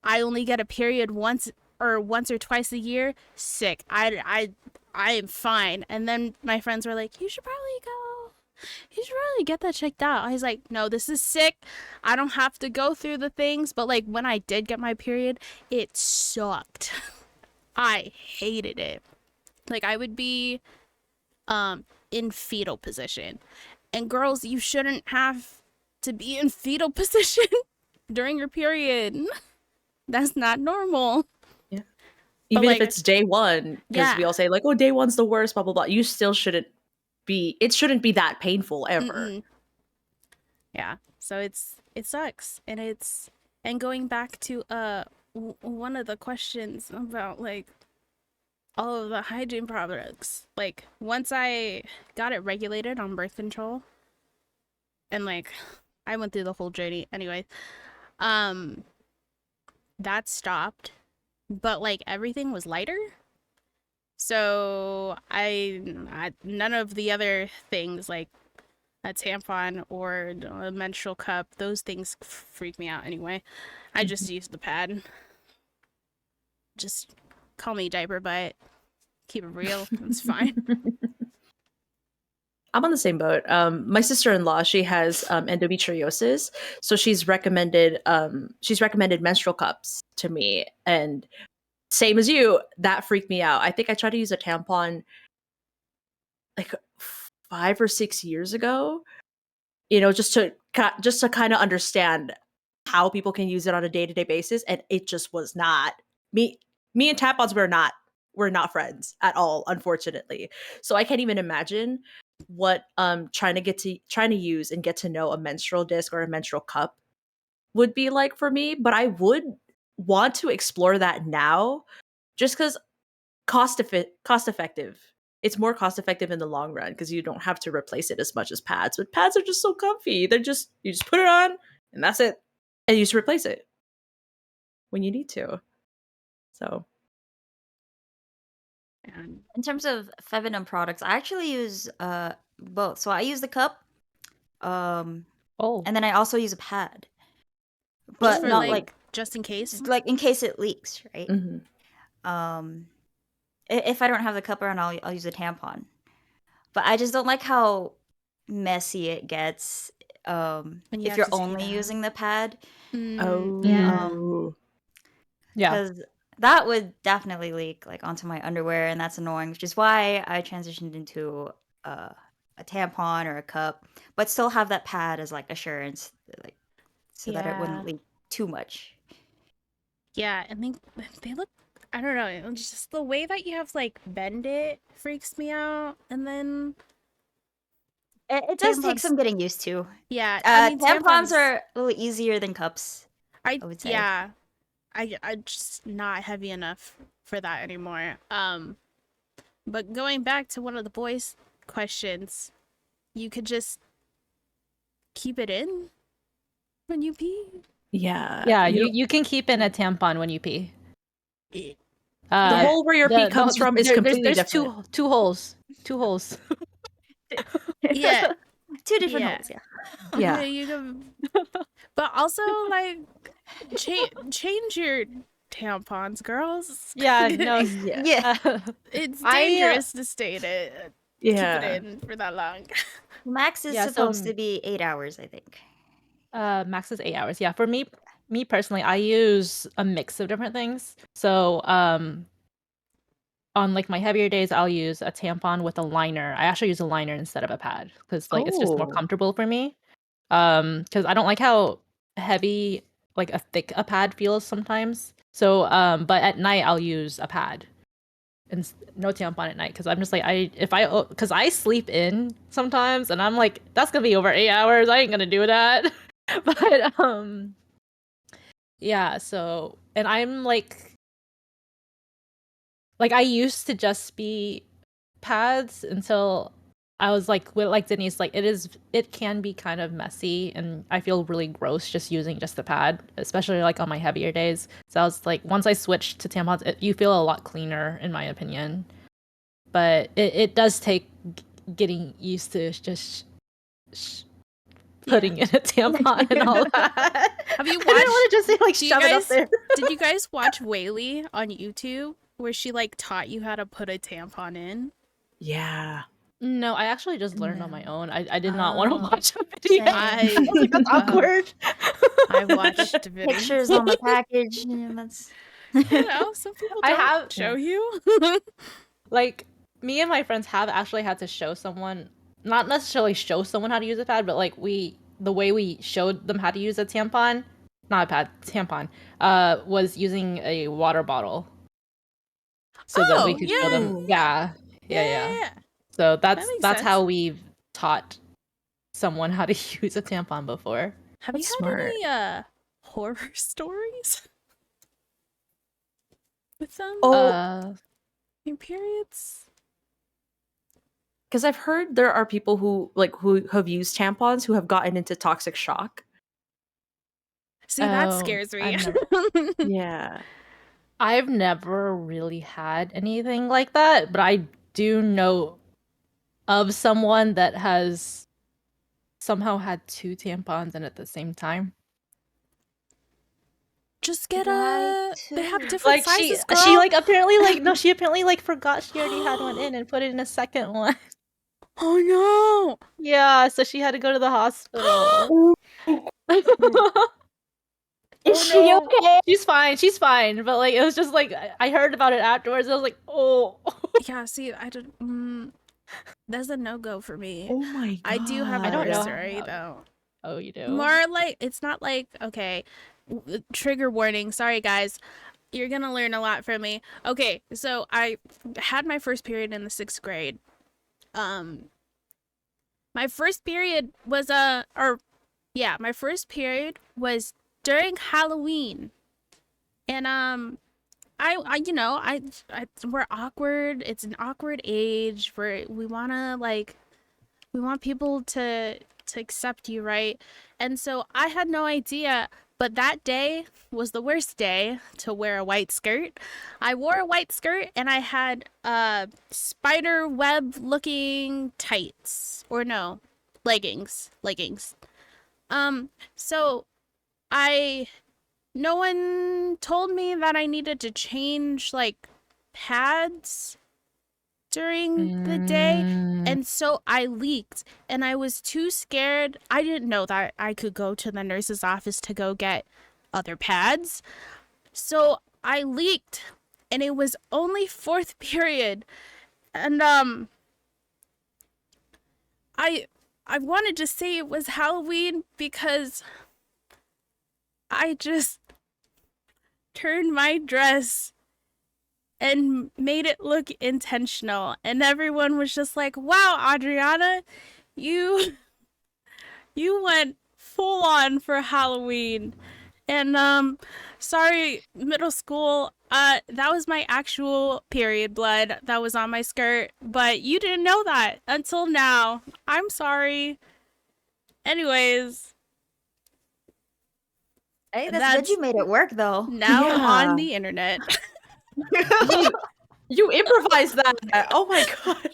I only get a period once or twice a year. Sick. I am fine. And then my friends were like, you should probably get that checked out. I was like, no, this is sick. I don't have to go through the things. But like when I did get my period, it sucked. I hated it. Like I would be in fetal position. And girls, you shouldn't have to be in fetal position during your period. That's not normal. Yeah. But Even like, if it's day one, because yeah. we all say like, oh, day one's the worst, blah blah blah. You still shouldn't be. It shouldn't be that painful ever. Mm-mm. Yeah. So it sucks, and going back to one of the questions about like all of the hygiene products. Like once I got it regulated on birth control, and like I went through the whole journey anyway. That stopped, but like everything was lighter. So I none of the other things like a tampon or a menstrual cup, those things freak me out anyway. I just use the pad. Just call me diaper butt. Keep it real. It's fine. I'm on the same boat. My sister-in-law, she has endometriosis, so she's recommended menstrual cups to me, and same as you, that freaked me out. I think I tried to use a tampon like 5 or 6 years ago, you know, just to kind of understand how people can use it on a day-to-day basis, and it just was not me. Me and tampons were not friends at all, unfortunately. So I can't even imagine what trying to use and get to know a menstrual disc or a menstrual cup would be like for me. But I would want to explore that now, just because cost effective. It's more cost effective in the long run because you don't have to replace it as much as pads. But pads are just so comfy. They're just, you just put it on and that's it. And you just replace it when you need to. So And In terms of feminine products, I actually use both. So I use the cup, um, Oh. and then I also use a pad, just but for not like just in case. like in case it leaks, right? mhm. If I don't have the cup around, I'll use a tampon. But I just don't like how messy it gets When you if have you're to take only it out. using the pad, Oh. Yeah. Yeah. because that would definitely leak like onto my underwear, and that's annoying. Which is why I transitioned into a tampon or a cup, but still have that pad as like assurance, like so that it Yeah. wouldn't leak too much. Yeah, and they look, I don't know, it's just the way that you have to like bend it freaks me out. And then It does take tampons, some getting used to. yeah, I mean Tampons are a little easier than cups. I would say. yeah, I'm just not heavy enough for that anymore. But going back to one of the boys' questions, you could just keep it in when you pee. Yeah. Yeah, You know, you can keep in a tampon when you pee. Eh, the hole where your pee no, comes from is completely there's different. two holes. Two holes. Yeah, Two different yeah. holes, yeah. Yeah. You can, but also like change your tampons, girls. Yeah, no. Yeah. Yeah. It's I- dangerous to stay to keep Yeah. it in for that long. Max is Yeah, so- supposed to be 8 hours, I think. Max is 8 hours. Yeah, for me personally, I use a mix of different things. So, on like my heavier days, I'll use a tampon with a liner. I actually use a liner instead of a pad because like it's just more Oh. comfortable for me. Because I don't like how heavy, like a thick a pad feels sometimes. So, but at night I'll use a pad and no tampon at night because I'm just like because I sleep in sometimes and I'm like that's gonna be over 8 hours. I ain't gonna do that. But yeah. So and I'm like I used to just be pads until I was like Denise, like it can be kind of messy and I feel really gross just using just the pad, especially like on my heavier days. So I was like, once I switched to tampons, you feel a lot cleaner in my opinion. But it does take getting used to just putting in a tampon and all that. Have you I didn't want to just say like do you shove it up guys- there. Did you guys watch Whaley on YouTube where she like taught you how to put a tampon in? Yeah. No, I actually just learned on my own. I did not Oh, want to watch a video. same. I was like, that's awkward. I watched videos. Pictures on the package. And that's You know, some people I don't have- show you. Like, me and my friends have actually had to show someone, not necessarily show someone how to use a pad, but like the way we showed them how to use a tampon, not a pad, tampon, was using a water bottle. So that we Oh, could show them. Yeah. So makes that's how sense. we've taught someone how to use a tampon before. Have That's you had smart. any horror stories with them? Your periods? Because I've heard there are people who have used tampons who have gotten into toxic shock. See, that Oh, scares me. I've never- Yeah. I've never really had anything like that, but I do know of someone that has somehow had two tampons in at the same time. Just get Right, They have too. different Like sizes, girl. she like apparently like no, she apparently like forgot she already had one in and put it in a second one. Oh Yeah, so she had to go to the hospital. Is she okay? She's fine, but like it was just like I heard about it afterwards. I was like, oh. no! Yeah, see, I did. That's a no-go for me. Oh my god. I do have I a don't horse know story how- though. Oh, you do? More like, it's not like, okay, trigger warning. Sorry, guys. You're gonna learn a lot from me. Okay, so I had my first period in the 6th grade. My first period was my first period was during Halloween, and we're awkward. It's an awkward age where we want people to accept you, right? And so I had no idea, but that day was the worst day to wear a white skirt. I wore a white skirt and I had spider web looking tights, or no, leggings. So I no one told me that I needed to change like pads during the day, and so I leaked, and I was too scared. I didn't know that I could go to the nurse's office to go get other pads, so I leaked, and it was only 4th period, and I wanted to say it was Halloween because I just turned my dress and made it look intentional, and everyone was just like, wow, Adriana, you went full on for Halloween. And sorry, middle school, that was my actual period blood that was on my skirt, but you didn't know that until now. I'm sorry. Anyways, Hey, that's good you made it work, though. now Yeah. on the internet. You improvised that. Oh my god.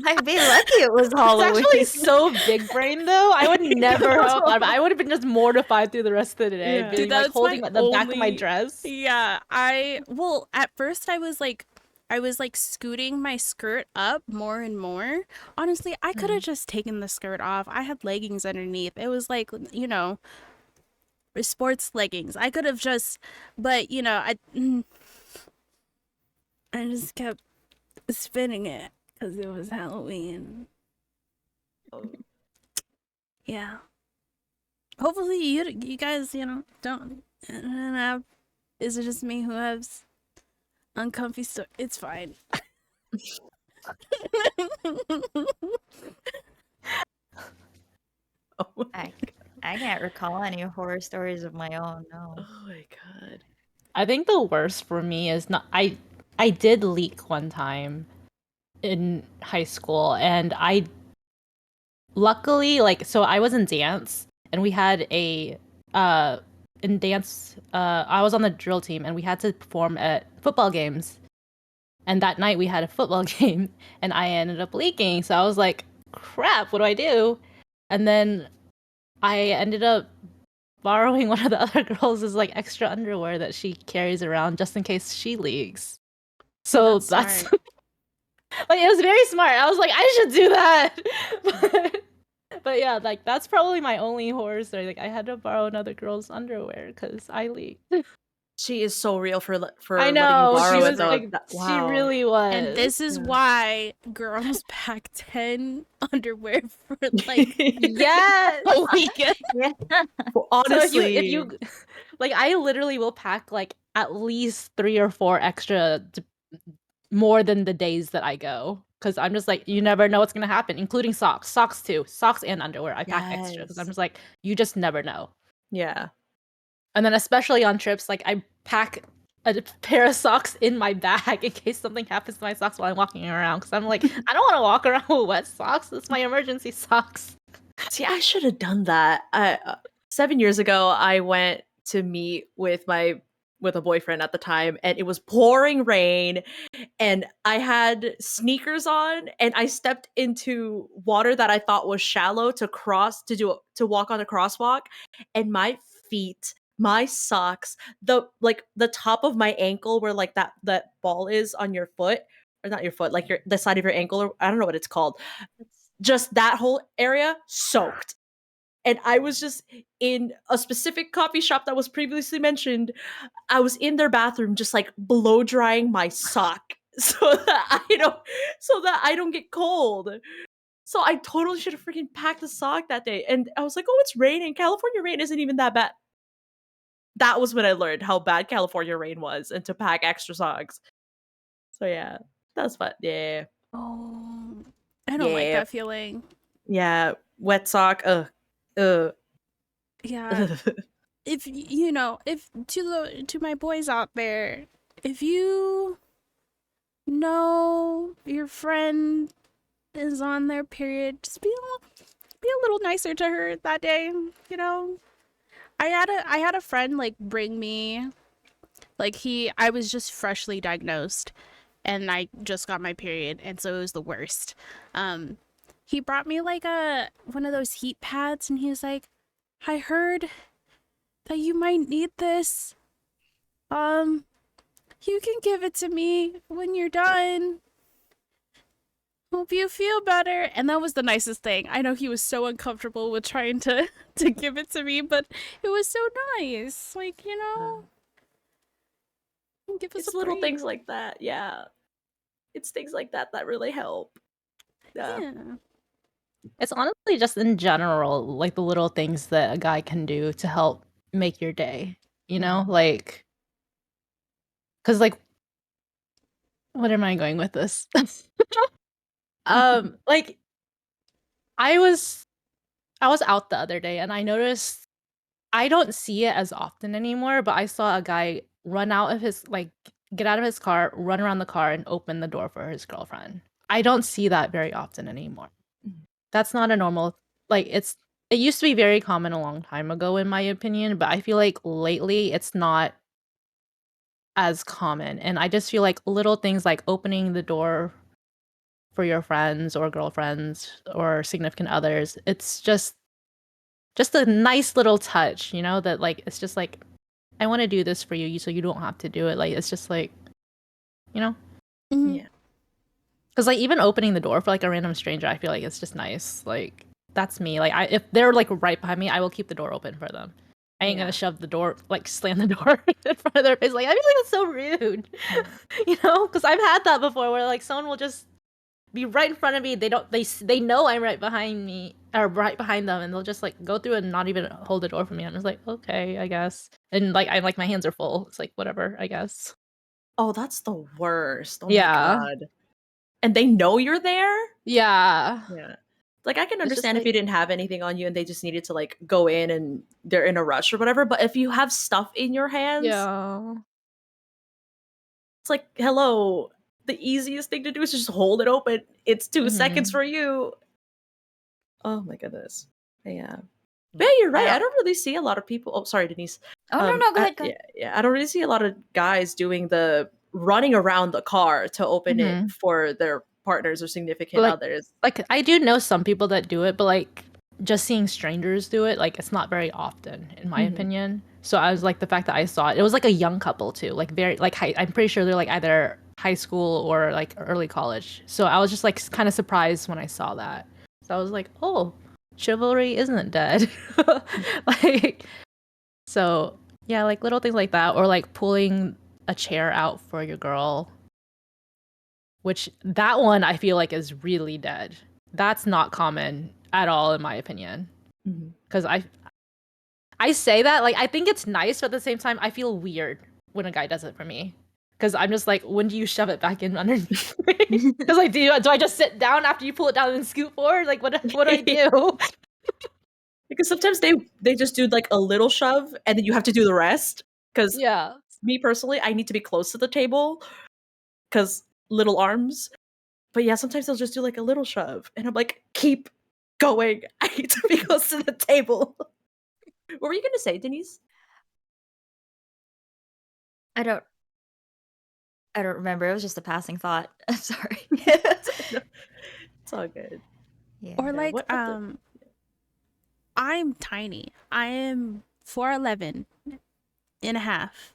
I'd be lucky it was Halloween. It's actually so big brain, though. I would never have thought about it. I would have been just mortified through the rest of the day, Yeah. being Dude, like that's holding my the back of my only- dress. Yeah, at first I was like scooting my skirt up more and more. Honestly, I could have just taken the skirt off. I had leggings underneath. It was like, sports leggings. I could have just, but I just kept spinning it because it was Halloween. Yeah. Hopefully you guys, don't have. Is it just me who has uncomfy stuff? It's fine. Oh I can't recall any horror stories of my own, no. my god. I think the worst for me is not. I did leak one time in high school, and I luckily so I was in dance, and we had a in dance. I was on the drill team, and we had to perform at football games. And that night we had a football game, and I ended up leaking. So I was like, "Crap, what do I do?" And then I ended up borrowing one of the other girls' like extra underwear that she carries around just in case she leaks. So that's smart. like, it was very smart. I was like, I should do that. But yeah, like that's probably my only horror story. Like I had to borrow another girl's underwear because I leaked. She is so real for I letting you know, borrow she it was though. like, Wow. she really was. And this is Yeah. why girls pack 10 underwear for like Yes. a weekend. Yeah. Well, So honestly, if you like, I literally will pack like at least 3 or 4 extra more than the days that I go, because I'm just like, you never know what's gonna happen, including socks too, socks and underwear. I pack extra because I'm Yes. just like, you just never know. yeah. And then especially on trips, like I pack a pair of socks in my bag in case something happens to my socks while I'm walking around, because I'm like, I don't want to walk around with wet socks. It's my emergency socks. See, I should have done that. 7 years ago, I went to meet with a boyfriend at the time, and it was pouring rain, and I had sneakers on, and I stepped into water that I thought was shallow to walk on a crosswalk, and my feet, my socks, the top of my ankle where like that ball is on your foot, or not your foot, like the side of your ankle, or I don't know what it's called. Just that whole area soaked. And I was just in a specific coffee shop that was previously mentioned. I was in their bathroom just like blow drying my sock so that I don't get cold. So I totally should have freaking packed a sock that day. And I was like, oh, it's raining. California rain isn't even that bad. That was when I learned how bad California rain was and to pack extra socks. So yeah, that's fun. Yeah. Oh, I don't like Yeah. that feeling. Yeah. Wet sock. Yeah. If if to my boys out there, if you know your friend is on their period, just be a little nicer to her that day. I had a friend like bring me like I was just freshly diagnosed and I just got my period, and so it was the worst. He brought me like one of those heat pads, and he was like, I heard that you might need this. You can give it to me when you're done. Hope you feel better. And that was the nicest thing. I know he was so uncomfortable with trying to give it to me, but it was so nice. Like, give us It's a little break. things like that. Yeah. It's things like that that really help. Yeah. It's honestly just in general, like the little things that a guy can do to help make your day, like, because like, what am I going with this? Like, I was out the other day and I noticed I don't see it as often anymore, but I saw a guy get out of his car, run around the car, and open the door for his girlfriend. I don't see that very often anymore. That's not a normal, like, it used to be very common a long time ago, in my opinion, but I feel like lately it's not as common. And I just feel like little things like opening the door for your friends or girlfriends or significant others, it's just a nice little touch, that like it's just like, I want to do this for you so you don't have to do it. Like, it's just like, Mm-hmm. Yeah. because like even opening the door for like a random stranger, I feel like it's just nice. Like, that's me. Like, if they're like right behind me, I will keep the door open for them. I ain't gonna shove the door, like slam the door in front of their face. Like, I feel like that's so rude. Because I've had that before where like someone will just be right in front of me. They know I'm right behind me or right behind them, and they'll just like go through and not even hold the door for me. I'm just like, okay, I guess. And like I'm like, my hands are full. It's like, whatever, I guess. Oh, that's the worst. Oh my Yeah. god. And they know you're there? Yeah. Yeah. Like I can It's just understand if like, you didn't have anything on you and they just needed to like go in and they're in a rush or whatever, but if you have stuff in your hands, yeah. it's like, hello. The easiest thing to do is just hold it open. It's 2 seconds Mhm. for you. Oh my goodness. Yeah. Yeah, you're right. I don't really see a lot of people. Oh, sorry, Denise. Oh, no, go ahead, go ahead. Yeah, I don't really see a lot of guys doing the running around the car to open it Mhm. for their partners or significant Like- others. Like, I do know some people that do it, but like just seeing strangers do it, like it's not very often, in my Mhm. opinion. So I was like, the fact that I saw it, it was like a young couple too, like very like I'm pretty sure they're like either high school or like early college. So I was just like kind of surprised when I saw that. So I was like, oh, chivalry isn't dead. Like, so yeah, like little things like that, or like pulling a chair out for your girl, which that one I feel like is really dead. That's not common at all, in my opinion. Mhm. Because I say that like I think it's nice, but at the same time I feel weird when a guy does it for me. Because I'm just like, when do you shove it back in underneath me? Because like, do I just sit down after you pull it down and scoot forward? Like, what do I do? Because sometimes they just do like a little shove and then you have to do the rest. Because Yeah. me personally, I need to be close to the table because little arms. But yeah, sometimes they'll just do like a little shove, and I'm like, keep going. I need to be close to the table. What were you gonna say, Denise? I don't remember. It was just a passing thought. I'm sorry. It's all good. Yeah. Or No, like what other? I'm tiny. I am 4'11" and a half.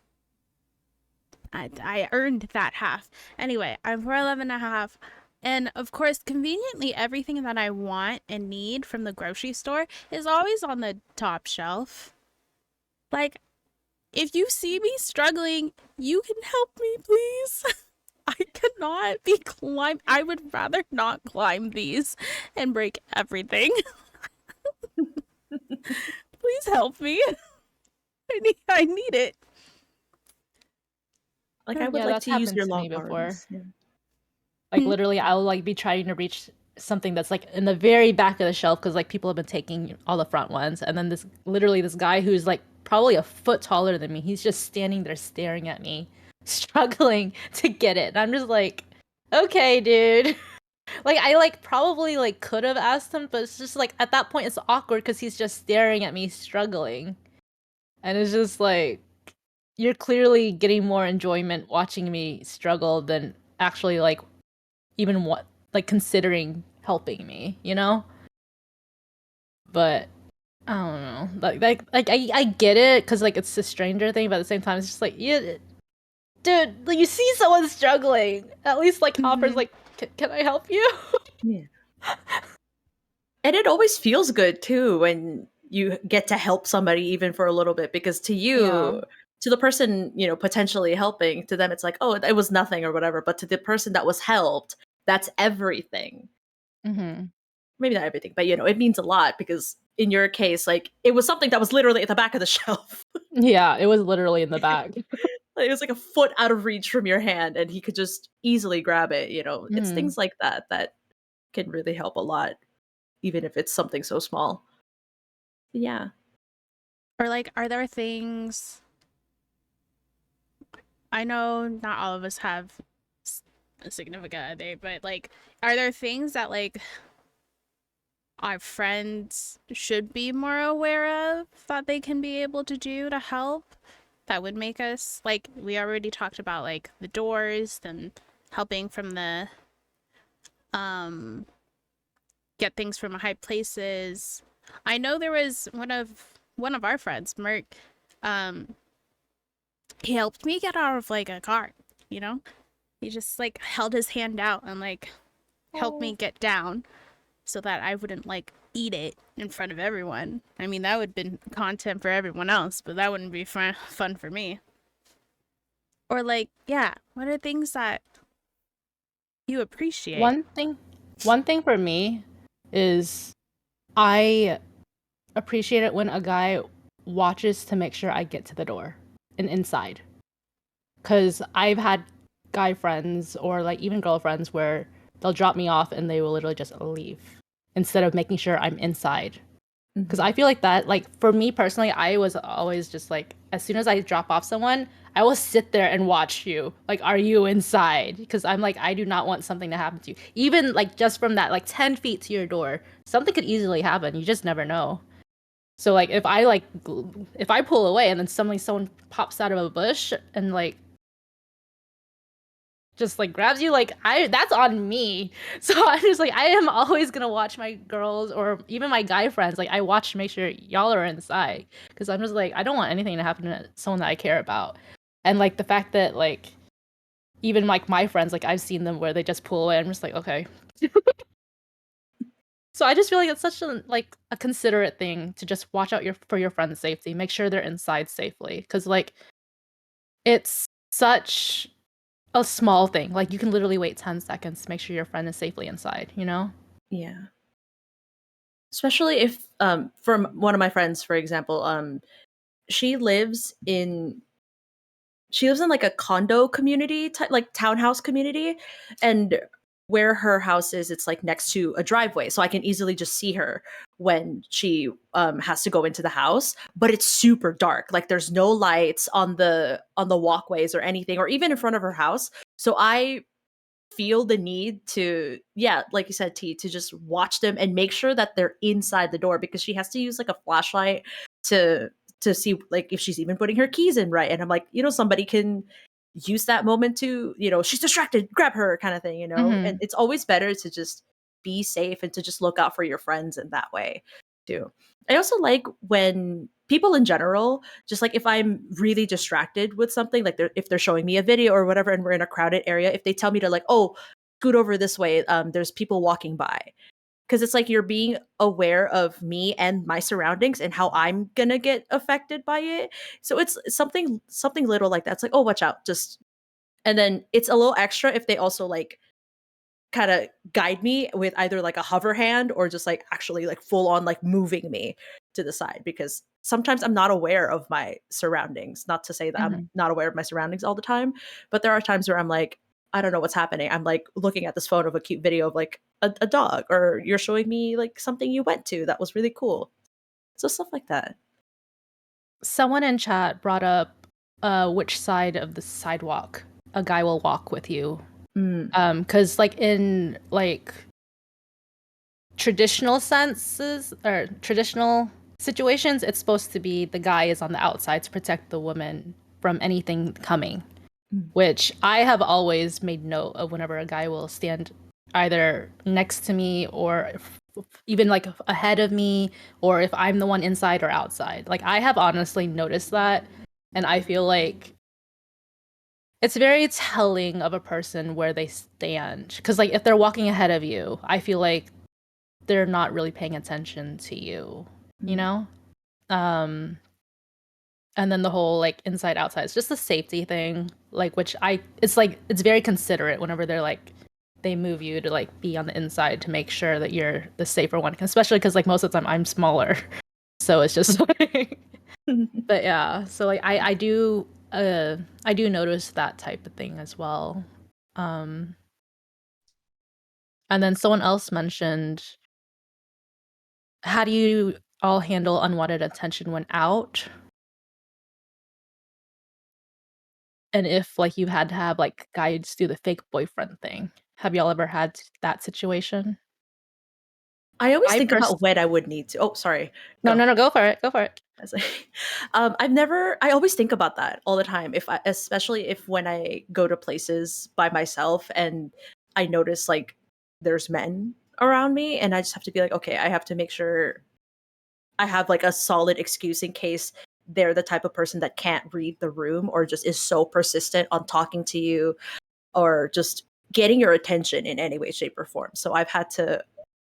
I earned that half. Anyway, I'm 4'11" and a half. And of course, conveniently, everything that I want and need from the grocery store is always on the top shelf. Like, if you see me struggling, you can help me, please. I cannot be climb. I would rather not climb these and break everything. Please help me. I need it. Like, I would Yeah, like that's to use happened your to me long before. arms. Yeah. Like literally, I'll like be trying to reach something that's like in the very back of the shelf because like people have been taking all the front ones, and then this guy who's like probably a foot taller than me, he's just standing there staring at me, struggling to get it. And I'm just like, okay, dude. Like I like probably like could have asked him, but it's just like at that point it's awkward because he's just staring at me struggling, and it's just like you're clearly getting more enjoyment watching me struggle than actually like even what like considering helping me, you know? But I don't know. I get it because like it's a stranger thing, but at the same time it's just like yeah, dude, like you see someone struggling, at least like offers like, can I help you? Yeah. And it always feels good too when you get to help somebody even for a little bit, because to you, to the person, you know, potentially helping, to them it's like, oh, it was nothing or whatever. But to the person that was helped, that's everything. Mm-hmm. Maybe not everything, but you know, it means a lot because in your case, like it was something that was literally at the back of the shelf. Yeah, it was literally in the back. Like, it was like a foot out of reach from your hand and he could just easily grab it, you know. It's Mhm. things like that that can really help a lot, even if it's something so small. Yeah. Or like, are there things? I know not all of us have a significant other, but like, are there things that like our friends should be more aware of that they can be able to do to help? That would make us like we already talked about like the doors and helping from the get things from high places. I know there was one of our friends, Merc, he helped me get out of like a car, you know? He just like held his hand out and like helped me get down so that I wouldn't like eat it in front of everyone. I mean, that would have been content for everyone else, but that wouldn't be fun for me. Or like, yeah, what are things that you appreciate? One thing for me is I appreciate it when a guy watches to make sure I get to the door and inside. Cause I've had guy friends or like even girlfriends where they'll drop me off and they will literally just leave instead of making sure I'm inside. Because I feel like that, like for me personally, I was always just like, as soon as I drop off someone, I will sit there and watch you. Like, are you inside? Because I'm like, I do not want something to happen to you. Even like just from that, like 10 feet to your door, something could easily happen. You just never know. So like, if I pull away and then suddenly someone pops out of a bush and like just like grabs you, like that's on me. So I'm just like, I am always gonna watch my girls or even my guy friends, like I watch to make sure y'all are inside, because I'm just like, I don't want anything to happen to someone that I care about. And like the fact that like even like my friends, like I've seen them where they just pull away, I'm just like, okay. So I just feel like it's such a considerate thing to just watch out for your friend's safety, make sure they're inside safely, because like it's such a small thing. Like you can literally wait 10 seconds to make sure your friend is safely inside, you know? Yeah. Especially if from one of my friends, for example, she lives in like a condo community type, like townhouse community, and where her house is, it's like next to a driveway, so I can easily just see her when she has to go into the house. But it's super dark, like there's no lights on the walkways or anything, or even in front of her house. So I feel the need to, yeah, like you said, T, to just watch them and make sure that they're inside the door, because she has to use like a flashlight to see like if she's even putting her keys in right. And I'm like, you know, somebody can use that moment to, you know, she's distracted, grab her, kind of thing, you know. And it's always better to just be safe and to just look out for your friends in that way too. I also like when people in general, just like if I'm really distracted with something, like if they're showing me a video or whatever and we're in a crowded area, if they tell me to like, oh, scoot over this way, there's people walking by. Because it's like you're being aware of me and my surroundings and how I'm gonna get affected by it. So it's something little like that. It's like, oh, watch out, just And then it's a little extra if they also like kind of guide me with either like a hover hand or just like actually like full on like moving me to the side, because sometimes I'm not aware of my surroundings. Not to say that I'm not aware of my surroundings all the time, but there are times where I'm like, I don't know what's happening. I'm like looking at this phone of a cute video of like a dog, or you're showing me like something you went to that was really cool. So stuff like that. Someone in chat brought up which side of the sidewalk a guy will walk with you. Because like in like traditional senses or traditional situations, it's supposed to be the guy is on the outside to protect the woman from anything coming, which I have always made note of whenever a guy will stand either next to me or even like ahead of me, or if I'm the one inside or outside. Like I have honestly noticed that, and I feel like it's very telling of a person where they stand. Because like if they're walking ahead of you, I feel like they're not really paying attention to you, you know? And then the whole like inside outside, it's just a safety thing, like it's like it's very considerate whenever they're like they move you to like be on the inside to make sure that you're the safer one, especially because like most of the time I'm smaller, so it's just like but yeah, so like I do notice that type of thing as well. And then someone else mentioned, how do you all handle unwanted attention when out? And if like you had to have like guides do the fake boyfriend thing. Have y'all ever had that situation? I always I think pers- about when I would need to. Oh, sorry. No, go for it. Go for it. I was like, I always think about that all the time. Especially if when I go to places by myself and I notice like there's men around me, and I just have to be like, okay, I have to make sure I have like a solid excuse in case they're the type of person that can't read the room or just is so persistent on talking to you or just getting your attention in any way, shape, or form. So I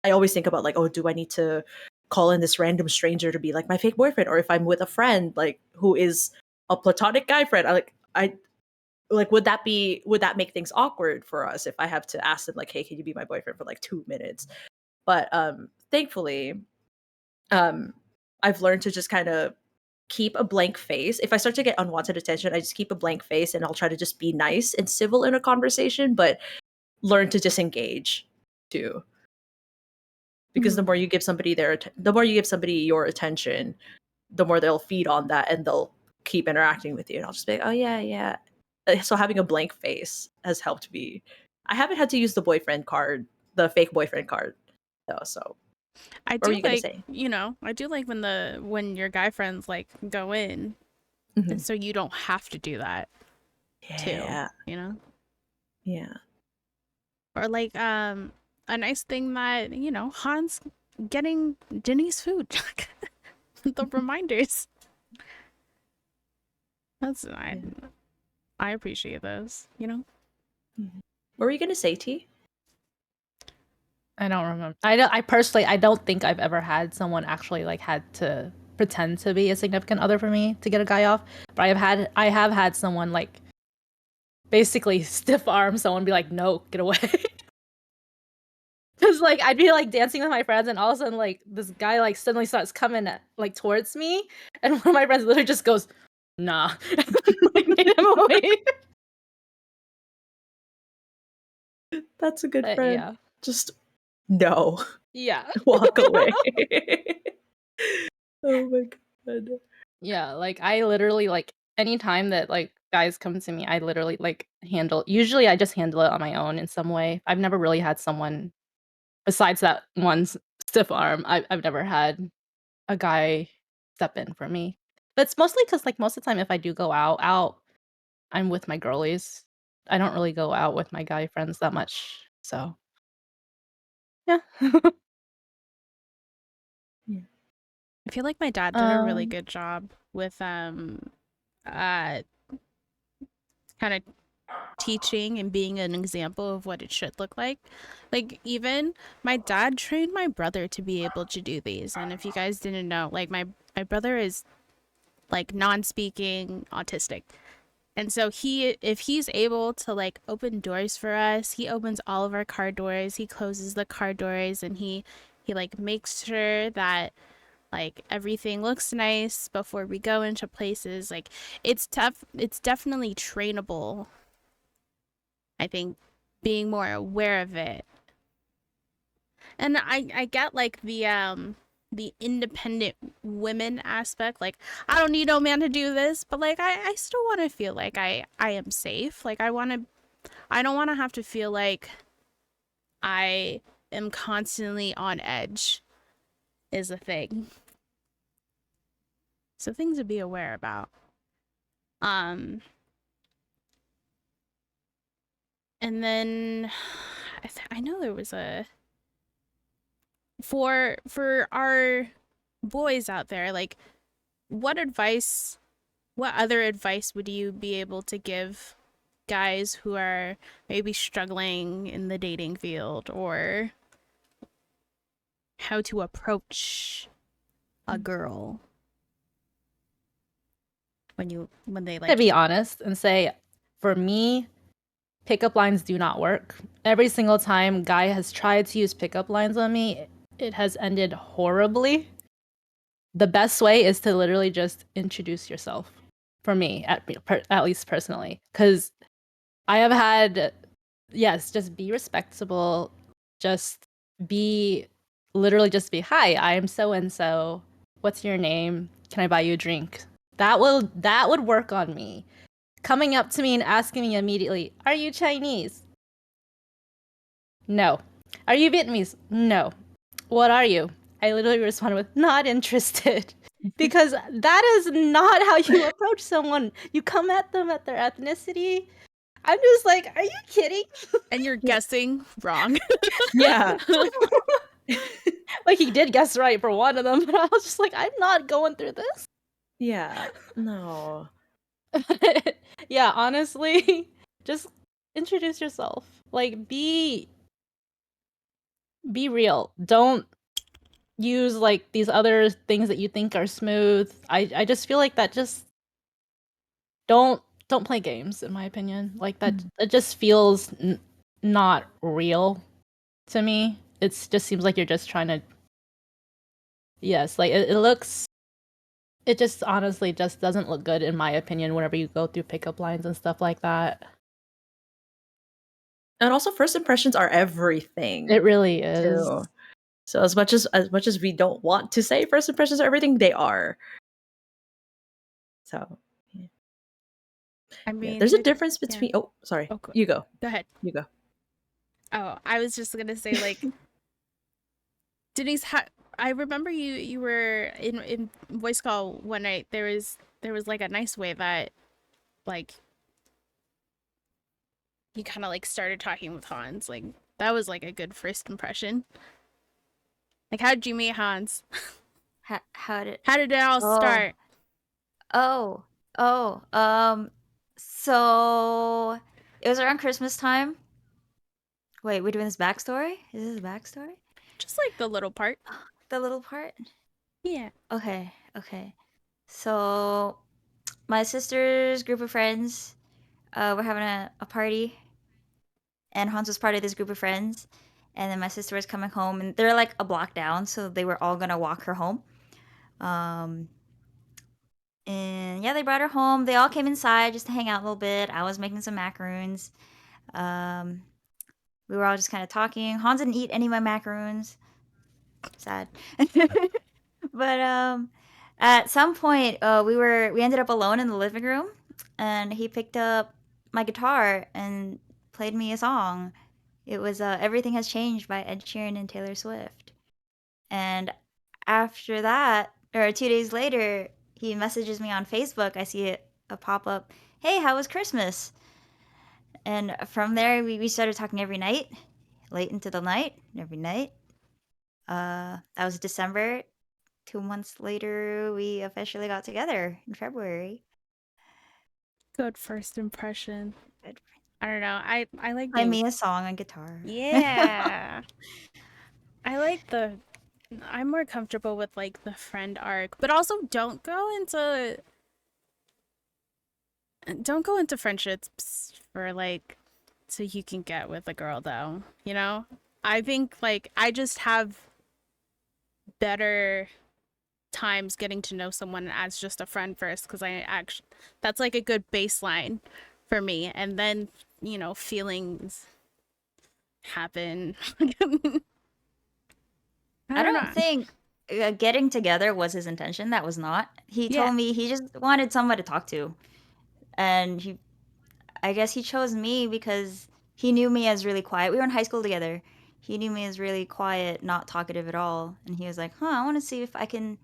always think about like, oh, do I need to call in this random stranger to be like my fake boyfriend? Or if I'm with a friend, like who is a platonic guy friend, I like, would that make things awkward for us if I have to ask them like, hey, can you be my boyfriend for like 2 minutes? But thankfully, I've learned to just kind of keep a blank face. If I start to get unwanted attention, I just keep a blank face and I'll try to just be nice and civil in a conversation, but learn to disengage too. Because the more you give somebody your attention, the more they'll feed on that and they'll keep interacting with you. And I'll just be like, oh yeah, yeah. So having a blank face has helped me. I haven't had to use the fake boyfriend card though. So I what were do you gonna like, say? I do like when your guy friends like go in, and so you don't have to do that too, Yeah. Yeah. Or like a nice thing that, Hans getting Jenny's food. The reminders. I appreciate those, What were you gonna say, T? I don't remember. I personally I don't think I've ever had someone actually like had to pretend to be a significant other for me to get a guy off. But I have had someone like basically stiff arm someone, be like, no, get away. Cause like I'd be like dancing with my friends, and all of a sudden like this guy like suddenly starts coming like towards me, and one of my friends literally just goes, nah, and like made him away. That's a good But friend. yeah, Just no. yeah, Walk away. Oh my god. yeah. Like I literally like anytime that like guys come to me, I literally like handle. Usually, I just handle it on my own in some way. I've never really had someone besides that one's stiff arm. I've never had a guy step in for me. But it's mostly because like most of the time, if I do go out, I'm with my girlies. I don't really go out with my guy friends that much. So yeah. Yeah. I feel like my dad did a really good job with kind of teaching and being an example of what it should look like. Like even my dad trained my brother to be able to do these. And if you guys didn't know, like my brother is like non-speaking autistic. And so if he's able to like open doors for us, he opens all of our car doors, he closes the car doors, and he like makes sure that like everything looks nice before we go into places. Like it's tough, it's definitely trainable. I think being more aware of it. And I get like the independent women aspect. Like, I don't need no man to do this, but like I still want to feel like I am safe. Like I don't want to have to feel like I am constantly on edge is a thing. So things to be aware about. And then I know there was a for our boys out there, like what other advice would you be able to give guys who are maybe struggling in the dating field, or how to approach a girl when they like To be honest and say, for me, pickup lines do not work. Every single time guy has tried to use pickup lines on me, it has ended horribly. The best way is to literally just introduce yourself. For me, at least personally, because I have had, yes, just be respectable, just be just be, hi, I am so and so. What's your name? Can I buy you a drink? That would work on me. Coming up to me and asking me immediately, are you Chinese? No. Are you Vietnamese? No. What are you? I literally responded with, not interested. Because that is not how you approach someone. You come at them at their ethnicity. I'm just like, are you kidding? and you're guessing wrong. Yeah. Like, he did guess right for one of them, but I was just like, I'm not going through this. Yeah. No. Yeah, honestly, just introduce yourself. Like, be real. Don't use like these other things that you think are smooth. I just feel like that just don't play games, in my opinion. Like that it just feels not real to me. It just seems like you're just trying to, yes, like it just honestly just doesn't look good, in my opinion, whenever you go through pickup lines and stuff like that. And also, first impressions are everything. It really is. Too. So as much as we don't want to say first impressions are everything, they are. So I mean, there's a difference between. yeah. Oh, sorry. Oh, cool. You go. Go ahead. You go. Oh, I was just gonna say, like, Denise, I remember you were in voice call one night. There was like a nice way that like you kind of like started talking with Hans. Like that was like a good first impression. Like, how did you meet Hans? How did it all start? So it was around Christmas time. Wait, we're doing this backstory? Is this a backstory? Just like the little part. The little part? Yeah. Okay. So my sister's group of friends, were having a party, and Hans was part of this group of friends. And then my sister was coming home, and they're like a block down, so they were all gonna walk her home. And yeah, they brought her home. They all came inside just to hang out a little bit. I was making some macaroons. We were all just kind of talking. Hans didn't eat any of my macaroons. Sad. But at some point, we ended up alone in the living room, and he picked up my guitar and played me a song. It was "Everything Has Changed" by Ed Sheeran and Taylor Swift. And after that, or 2 days later, he messages me on Facebook. I see a pop up. Hey, how was Christmas? And from there, we started talking every night, late into the night, every night. That was December. 2 months later, we officially got together in February. Good first impression. Good. I don't know. I like Play being... me a song on guitar. Yeah. I like I'm more comfortable with like the friend arc, but also don't go into Don't go into friendships for like so you can get with a girl though, you know? I think like I just have better times getting to know someone as just a friend first because I actually that's like a good baseline for me, and then feelings happen. I I don't don't know. think getting together was his intention. That was not. He Yeah. told me he just wanted someone to talk to, and I guess he chose me because he knew me as really quiet. We were in high school together. He knew me as really quiet, not talkative at all, and he was like, "Huh, I want to see if I can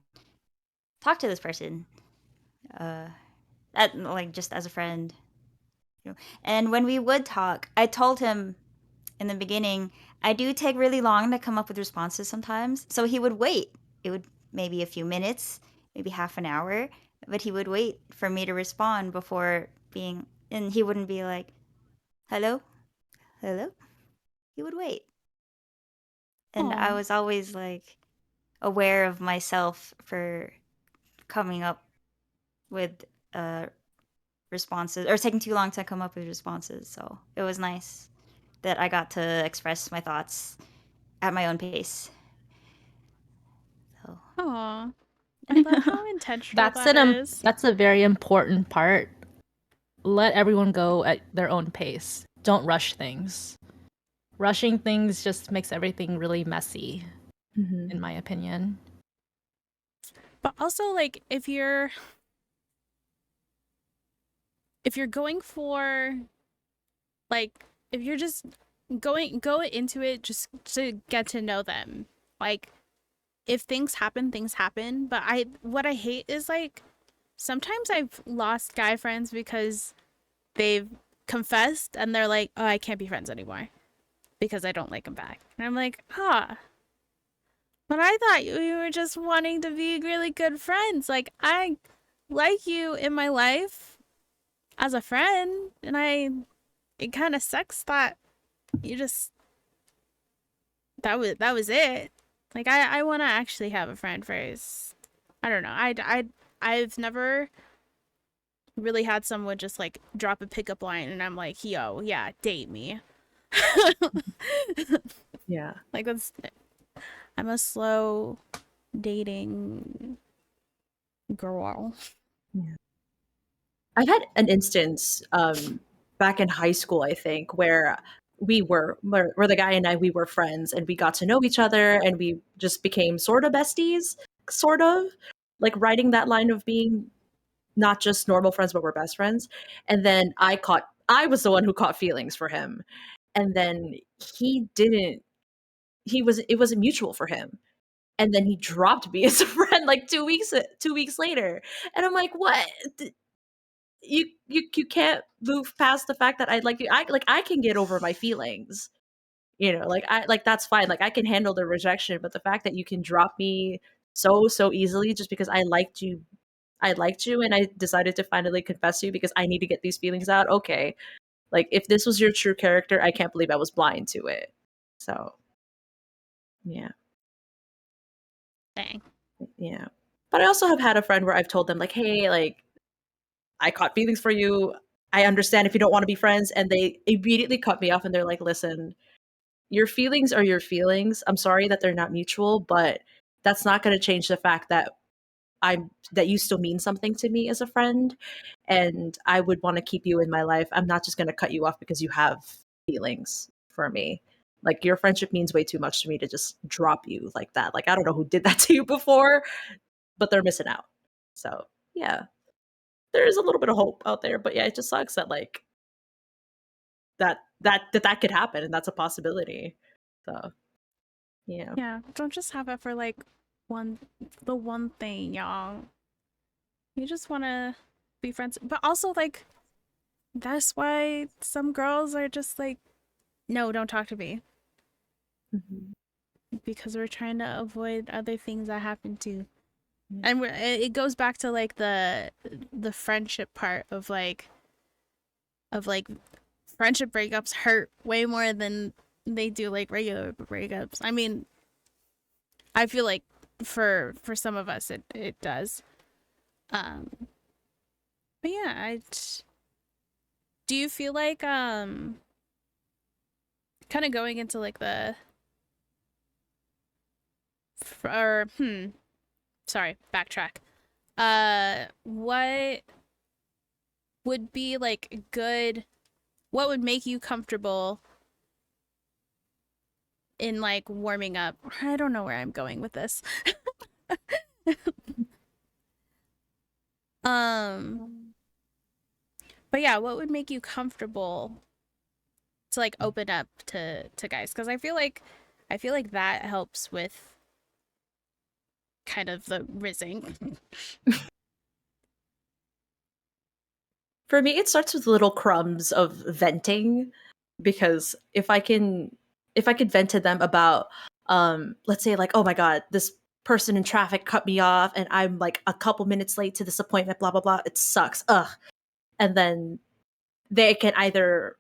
talk to this person." Uh, like just as a friend. And when we would talk, I told him in the beginning, I do take really long to come up with responses sometimes. So he would wait. It would maybe a few minutes, maybe half an hour, but he would wait for me to respond before being, and he wouldn't be like, hello, hello. He would wait. And I Oh. was always like aware of myself for coming up with responses or taking too long to come up with responses. So it was nice that I got to express my thoughts at my own pace. So Oh. I love how intentional That's that is. that's a very important part. Let everyone go at their own pace. Don't rush things. Rushing things just makes everything really messy, Mhm. in my opinion. But also like if you're going for like if you're just go into it just to get to know them. Like if things happen, but what I hate is like sometimes I've lost guy friends because they've confessed and they're like, "Oh, I can't be friends anymore because I don't like him back." And I'm like, "Huh. But I thought you were just wanting to be really good friends. Like I like you in my life as a friend, and it kind of sucks that you just that was it. Like I want to actually have a friend first. I don't know. I've never really had someone just like drop a pickup line and I'm like, "Yo, yeah, date me." Yeah. Like that's I'm a slow dating girl. Yeah. I had an instance back in high school, I think, where where the guy and I, we were friends and we got to know each other and we just became sort of besties, sort of like riding that line of being not just normal friends, but we're best friends. And then I was the one who caught feelings for him. And then he didn't, it wasn't mutual for him. And then he dropped me as a friend like 2 weeks later. And I'm like, what? You can't move past the fact that I like you. I can get over my feelings. Like I like that's fine. Like I can handle the rejection, but the fact that you can drop me so easily just because I liked you and I decided to finally confess to you because I need to get these feelings out. Okay. Like if this was your true character, I can't believe I was blind to it. So, yeah. Dang. Yeah. But I also have had a friend where I've told them like, "Hey, like I caught feelings for you. I understand if you don't want to be friends." And they immediately cut me off and they're like, "Listen, your feelings are your feelings. I'm sorry that they're not mutual, but that's not going to change the fact that that you still mean something to me as a friend and I would want to keep you in my life. I'm not just going to cut you off because you have feelings for me. Like your friendship means way too much to me to just drop you like that. Like I don't know who did that to you before, but they're missing out." So, yeah. There is a little bit of hope out there, but yeah, it just sucks that like that could happen and that's a possibility. So, yeah. Yeah, don't just have it for like one the one thing, y'all. You just want to be friends. But also like that's why some girls are just like, "No, don't talk to me." Mhm. Because we're trying to avoid other things that happen too. Yeah. And it goes back to like the friendship part of like friendship breakups hurt way more than they do like regular breakups. I mean, I feel like for some of us it does. Um but yeah, Do you feel like kind of going into like the sorry, backtrack. What would be like good, what would make you comfortable in like warming up? I don't know where I'm going with this. But yeah, what would make you comfortable to like open up to guys? Because I feel like that helps with kind of the rizzing. For me, it starts with little crumbs of venting, because if I could vent to them about, let's say like, oh my god, this person in traffic cut me off and I'm like a couple minutes late to this appointment, blah blah blah, it sucks, ugh. And then they can either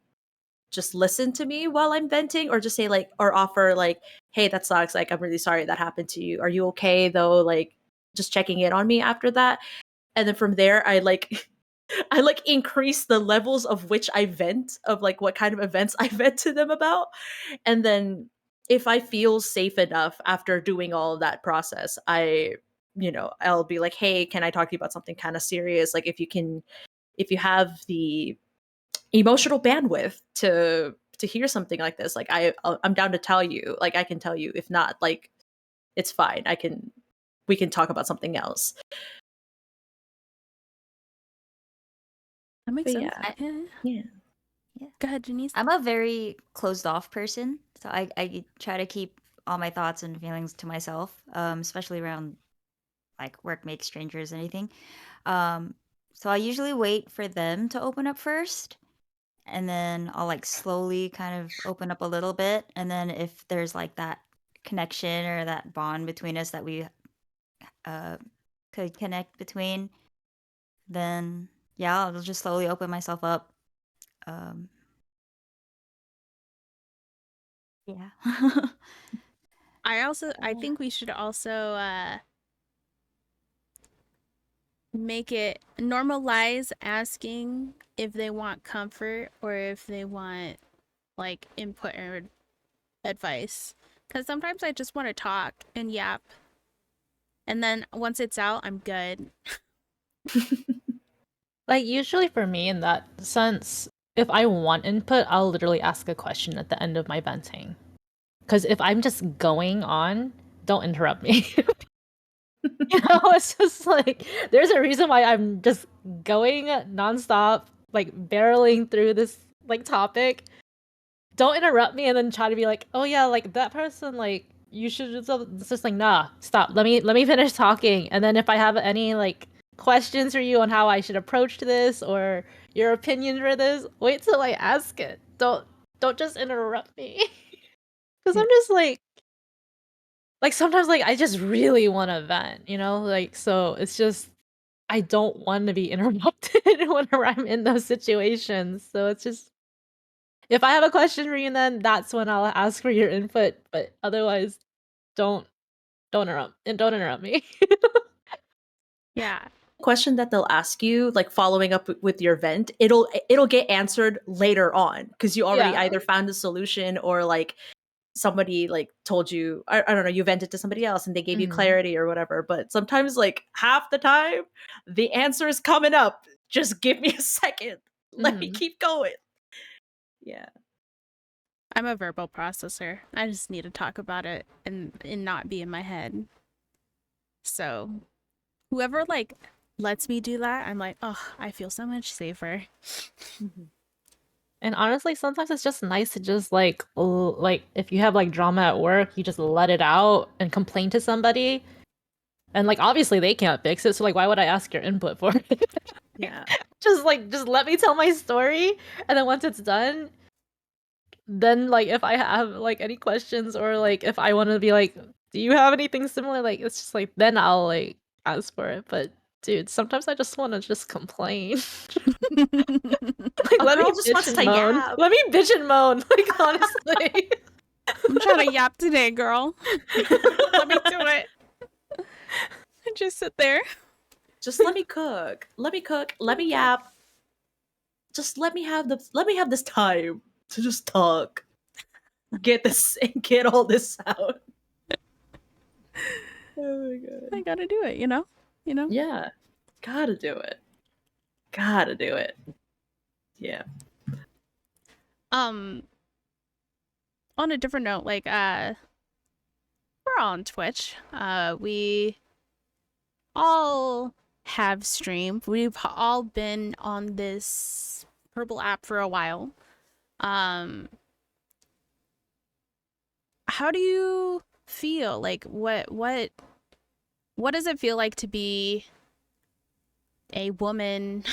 just listen to me while I'm venting, or just say like, or offer like, hey, that sucks, like I'm really sorry that happened to you, are you okay though, like just checking in on me after that. And then from there I like I like increase the levels of which I vent, of like what kind of events I vent to them about. And then if I feel safe enough after doing all of that process, I'll be like, hey, can I talk to you about something kind of serious? Like if you have the emotional bandwidth to hear something like this, like I'm down to tell you, like I can tell you. If not, like it's fine. We can talk about something else. That makes But sense. yeah. Yeah. Yeah. Go ahead, Janice. I'm a very closed off person, so I try to keep all my thoughts and feelings to myself, especially around like workmates, strangers, anything. So I usually wait for them to open up first, and then I'll like slowly kind of open up a little bit, and then if there's like that connection or that bond between us that we uh, could connect between, then yeah, I'll just slowly open myself up. Um, yeah. I think we should also make it normalize asking if they want comfort or if they want like input or advice. Because sometimes I just want to talk and yap. And then once it's out, I'm good. Like, usually for me, in that sense, if I want input, I'll literally ask a question at the end of my venting. Because if I'm just going on, don't interrupt me. It's just like, there's a reason why I'm just going nonstop, like barreling through this like topic. Don't interrupt me and then try to be like, oh yeah, like that person, like you should just. It's just like, nah, stop. Let me finish talking, and then if I have any like questions for you on how I should approach this or your opinion for this, wait till I ask it. Don't just interrupt me, because I'm just like sometimes like I just really want to vent, like, so it's just I don't want to be interrupted whenever I'm in those situations. So it's just, if I have a question for you, then that's when I'll ask for your input. But otherwise, don't don't interrupt me. Yeah. Question that they'll ask you, like following up with your vent, it'll get answered later on, because you already Yeah. either found a solution, or like somebody like told you, I don't know, you vented to somebody else and they gave you clarity or whatever. But sometimes like half the time the answer is coming up, just give me a second, let me keep going. Yeah. I'm a verbal processor. I just need to talk about it and not be in my head. So whoever like lets me do that, I'm like, oh, I feel so much safer. And honestly, sometimes it's just nice to just like if you have like drama at work, you just let it out and complain to somebody. And like obviously they can't fix it, so like why would I ask your input for it? Yeah. Just let me tell my story, and then once it's done, then like if I have like any questions, or like if I want to be like, do you have anything similar, like it's just like then I'll like ask for it. But dude, sometimes I just want to just complain. Like, A let me girl just bitch wants and to moan. yap. Let me bitch and moan. Like, honestly. I'm trying to yap today, girl. Let me do it. Just sit there. Just let me cook. Let me yap. just let me have this time to just talk, get all this out. Oh my god. I gotta do it, you know? Yeah. Gotta do it. Gotta do it. Yeah. On a different note, like we're on Twitch. We all have streamed. We've all been on this purple app for a while. How do you feel? Like what does it feel like to be a woman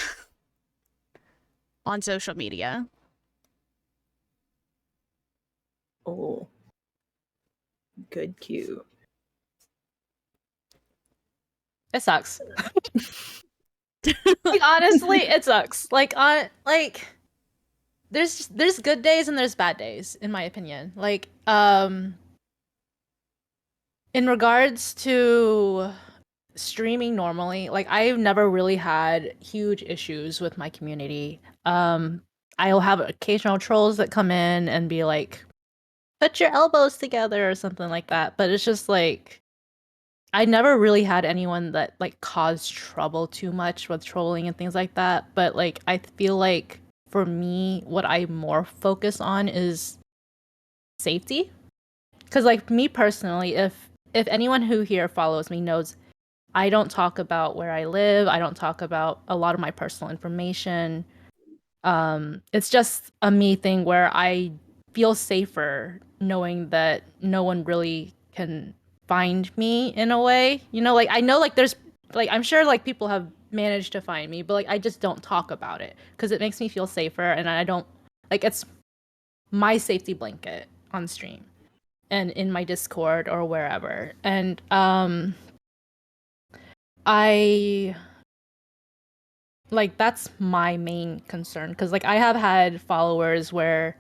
on social media? Oh. Good cue. It sucks. Like, honestly, it sucks. Like there's good days and there's bad days, in my opinion. Like in regards to streaming normally, like I've never really had huge issues with my community. I'll have occasional trolls that come in and be like, put your elbows together or something like that. But it's just like I never really had anyone that like caused trouble too much with trolling and things like that. But like I feel like for me, what I more focus on is safety. Cause like me personally, if anyone who here follows me knows I don't talk about where I live, I don't talk about a lot of my personal information. It's just a me thing where I feel safer knowing that no one really can find me in a way. You know, like I know like there's like I'm sure like people have managed to find me, but like I just don't talk about it because it makes me feel safer and I don't like it's my safety blanket on stream and in my Discord or wherever. And I like that's my main concern because like I have had followers where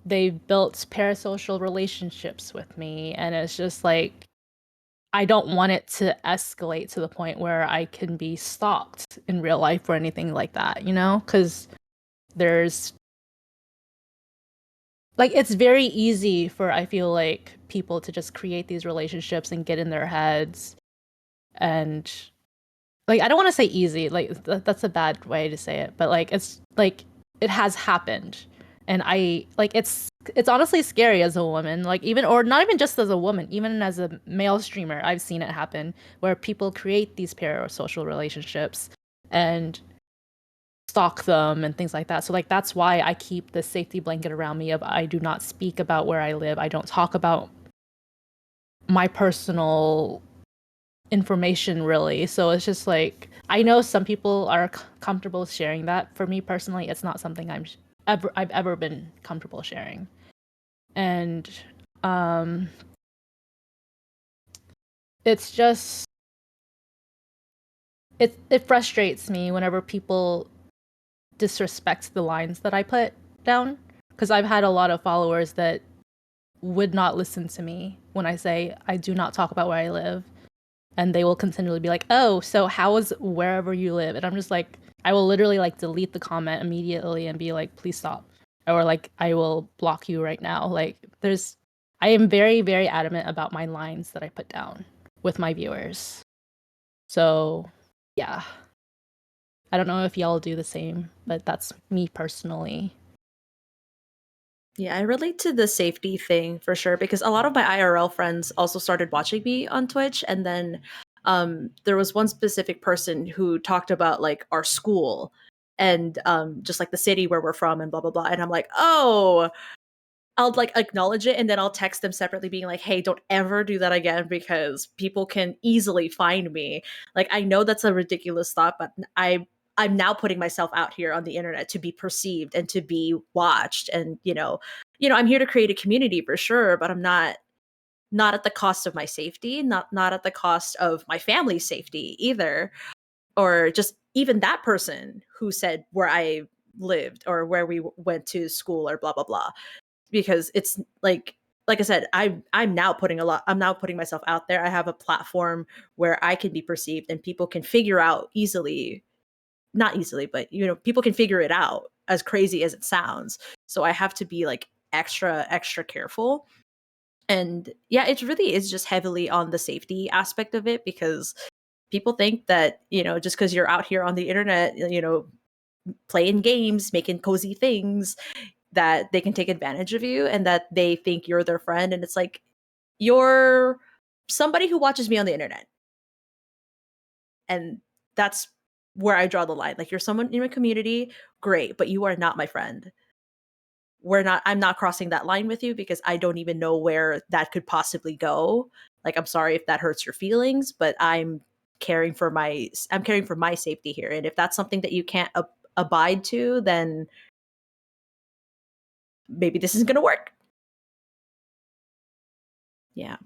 they've built parasocial relationships with me and it's just like I don't want it to escalate to the point where I can be stalked in real life or anything like that, you know? Because there's like it's very easy for I feel like people to just create these relationships and get in their heads and like I don't want to say easy, like that's a bad way to say it, but like it's like it has happened and I like it's honestly scary as a woman, like even or not even just as a woman, even as a male streamer I've seen it happen where people create these parasocial relationships and stalk them and things like that. So like that's why I keep the safety blanket around me of I do not speak about where I live, I don't talk about my personal information really. So it's just like I know some people are comfortable sharing that. For me personally, it's not something I've ever been comfortable sharing. And it's just it frustrates me whenever people disrespect the lines that I put down because I've had a lot of followers that would not listen to me when I say I do not talk about where I live. And they will continually be like, oh, so how is wherever you live? And I'm just like, I will literally like delete the comment immediately and be like, please stop. Or like, I will block you right now. Like, I am very, very adamant about my lines that I put down with my viewers. So, yeah. I don't know if y'all do the same, but that's me personally. Yeah, I relate to the safety thing for sure because a lot of my IRL friends also started watching me on Twitch, and then there was one specific person who talked about like our school and just like the city where we're from and blah blah blah, and I'm like, oh, I'll like acknowledge it and then I'll text them separately being like, hey, don't ever do that again because people can easily find me. Like I know that's a ridiculous thought, but I'm now putting myself out here on the internet to be perceived and to be watched. And I'm here to create a community for sure, but I'm not at the cost of my safety, not at the cost of my family's safety either. Or just even that person who said where I lived or where we went to school or blah blah blah, because it's like I said, I'm now putting myself out there. I have a platform where I can be perceived and people can figure out easily not easily, but people can figure it out, as crazy as it sounds. So I have to be like extra careful. And yeah, it really is just heavily on the safety aspect of it, because people think that, just because you're out here on the internet, playing games, making cozy things, that they can take advantage of you, and that they think you're their friend. And it's like, you're somebody who watches me on the internet. And that's where I draw the line. Like, you're someone in my community, great, but you are not my friend. I'm not crossing that line with you, because I don't even know where that could possibly go. Like, I'm sorry if that hurts your feelings, but I'm caring for my safety here. And if that's something that you can't abide to, then maybe this isn't going to work. Yeah.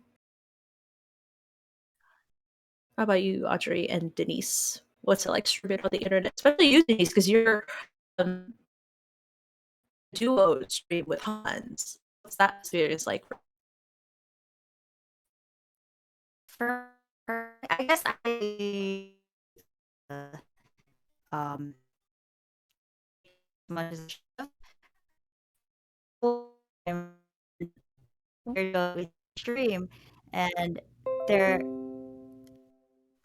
How about you, Audrey and Denise? What's it like streaming on the internet, especially you, Denise, because you're duo stream with Hans. What's that experience like? For I guess I um much as we stream, and there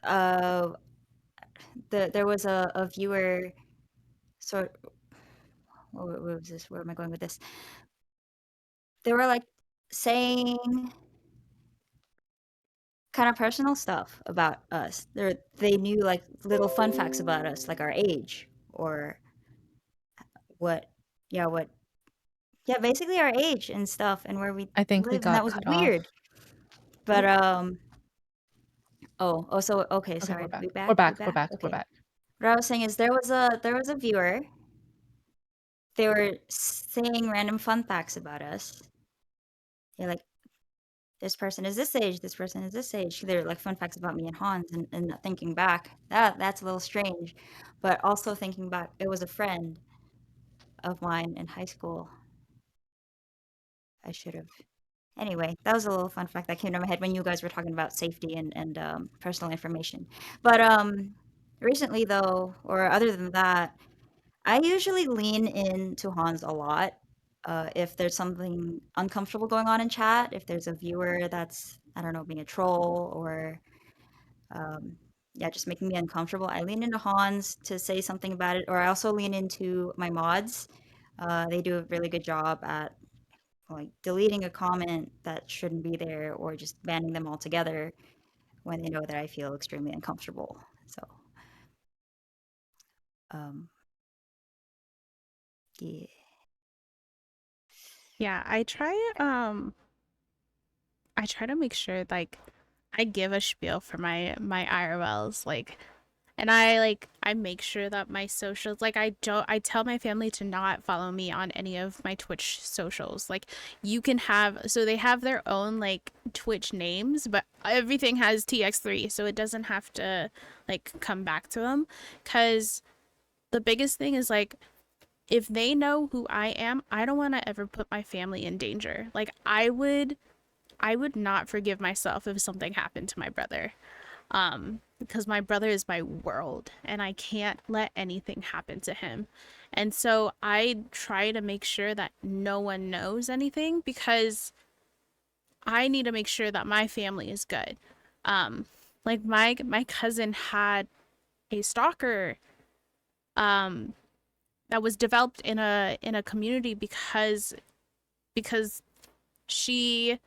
uh there was a viewer sort what was this? Where am I going with this? They were like saying kind of personal stuff about us. They knew like little fun facts about us, like our age or what, yeah, basically our age and stuff and where we I think we live, and that got was cut weird. off. But so okay, Okay, we're sorry, back. we back, We're we back. We're back. back. We're Okay, back. what I was saying is there was a viewer. They were saying random fun facts about us. They're like, this person is this age, this person is this age. They're like fun facts about me and Hans, and thinking back, that's a little strange. But also thinking back, it was a friend of mine in high school. I should have. Anyway, that was a little fun fact that came to my head when you guys were talking about safety and personal information. But recently though, or other than that, I usually lean into Hans a lot. If there's something uncomfortable going on in chat, if there's a viewer that's, I don't know, being a troll or yeah, just making me uncomfortable, I lean into Hans to say something about it. Or I also lean into my mods. They do a really good job at like deleting a comment that shouldn't be there, or just banning them altogether when they know that I feel extremely uncomfortable. So, um, yeah. Yeah, I try to make sure like I give a spiel for my IRLs, like, and I make sure that my socials, like, I tell my family to not follow me on any of my Twitch socials. Like, you can have, so they have their own like Twitch names, but everything has TX3, so it doesn't have to like come back to them. Cause the biggest thing is like, if they know who I am, I don't want to ever put my family in danger. Like, I would not forgive myself if something happened to my brother. Because my brother is my world and I can't let anything happen to him. And so I try to make sure that no one knows anything, because I need to make sure that my family is good. Like my cousin had a stalker that was developed in a community because she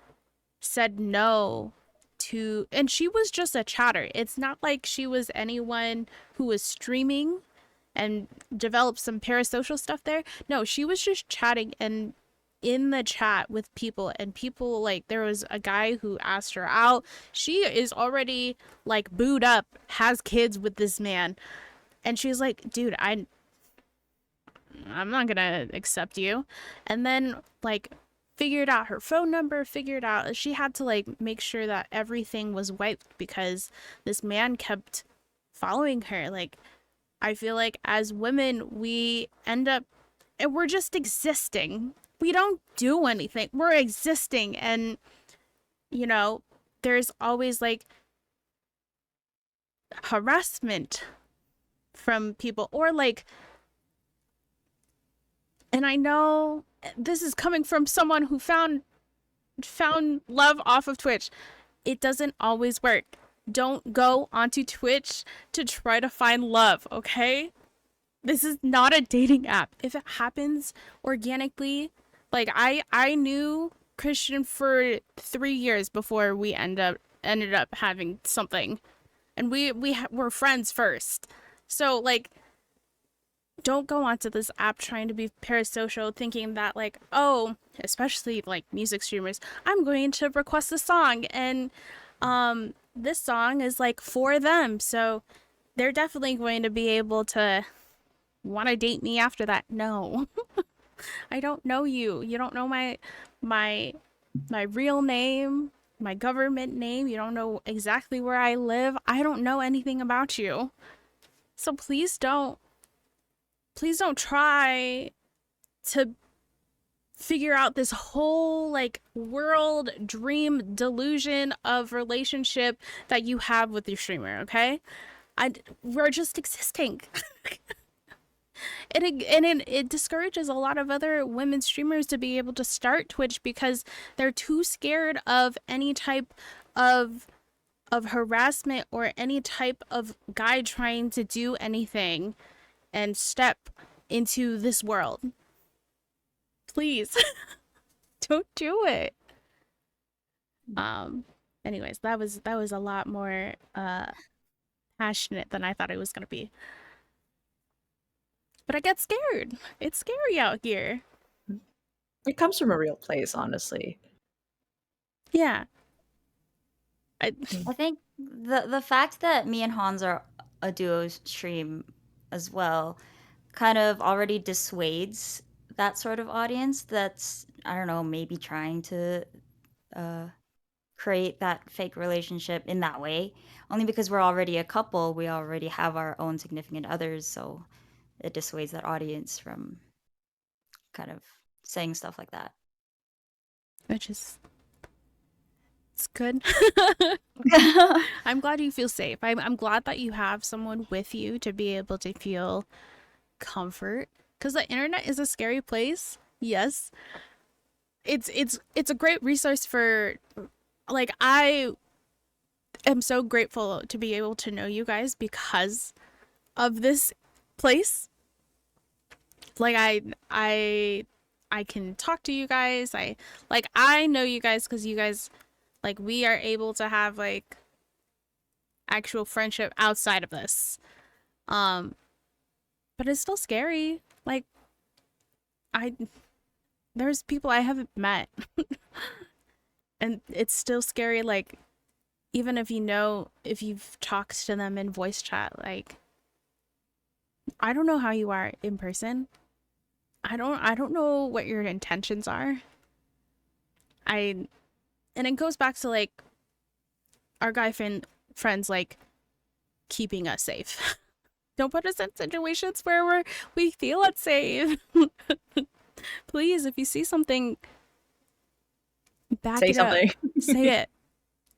said no to, and she was just a chatter. It's not like she was anyone who was streaming and developed some parasocial stuff there. No, she was just chatting and in the chat with people, and people, like, there was a guy who asked her out. She is already like booed up, has kids with this man, and she's like, dude, I'm not gonna accept you. And then like figured out her phone number, figured out she had to like make sure that everything was wiped because this man kept following her. Like, I feel like as women, we end up, and we're just existing. We don't do anything. We're existing. And, you know, there's always like harassment from people, or like, and I know this is coming from someone who found love off of Twitch. It doesn't always work. Don't go onto Twitch to try to find love, okay? This is not a dating app. If it happens organically, like I knew Christian for 3 years before we ended up having something, and we were friends first. So like, don't go onto this app trying to be parasocial, thinking that like, oh, especially like music streamers, I'm going to request a song, and this song is like for them, so they're definitely going to be able to want to date me after that. No. I don't know you. You don't know my real name, my government name. You don't know exactly where I live. I don't know anything about you. So please don't try to figure out this whole like world dream delusion of relationship that you have with your streamer, okay? We're just existing. It discourages a lot of other women streamers to be able to start Twitch because they're too scared of any type of harassment or any type of guy trying to do anything and step into this world. Please don't do it. Anyways, that was a lot more passionate than I thought it was gonna be. But I get scared. It's scary out here. It comes from a real place, honestly. Yeah. I think the fact that me and Hans are a duo stream as well kind of already dissuades that sort of audience that's, I don't know, maybe trying to create that fake relationship in that way. Only because we're already a couple, we already have our own significant others, so it dissuades that audience from kind of saying stuff like that. Which is, it's good. I'm glad you feel safe. I'm glad that you have someone with you to be able to feel comfort, because the internet is a scary place. Yes, it's a great resource for, like, I am so grateful to be able to know you guys because of this place. Like, I can talk to you guys. I know you guys because you guys, like, we are able to have like actual friendship outside of this. But it's still scary. Like, there's people I haven't met. And it's still scary, like, even if if you've talked to them in voice chat, like, I don't know how you are in person. I don't know what your intentions are. And it goes back to like our guy friends like keeping us safe. Don't put us in situations where we feel unsafe. Please, if you see something, back Say it up. something. Say it.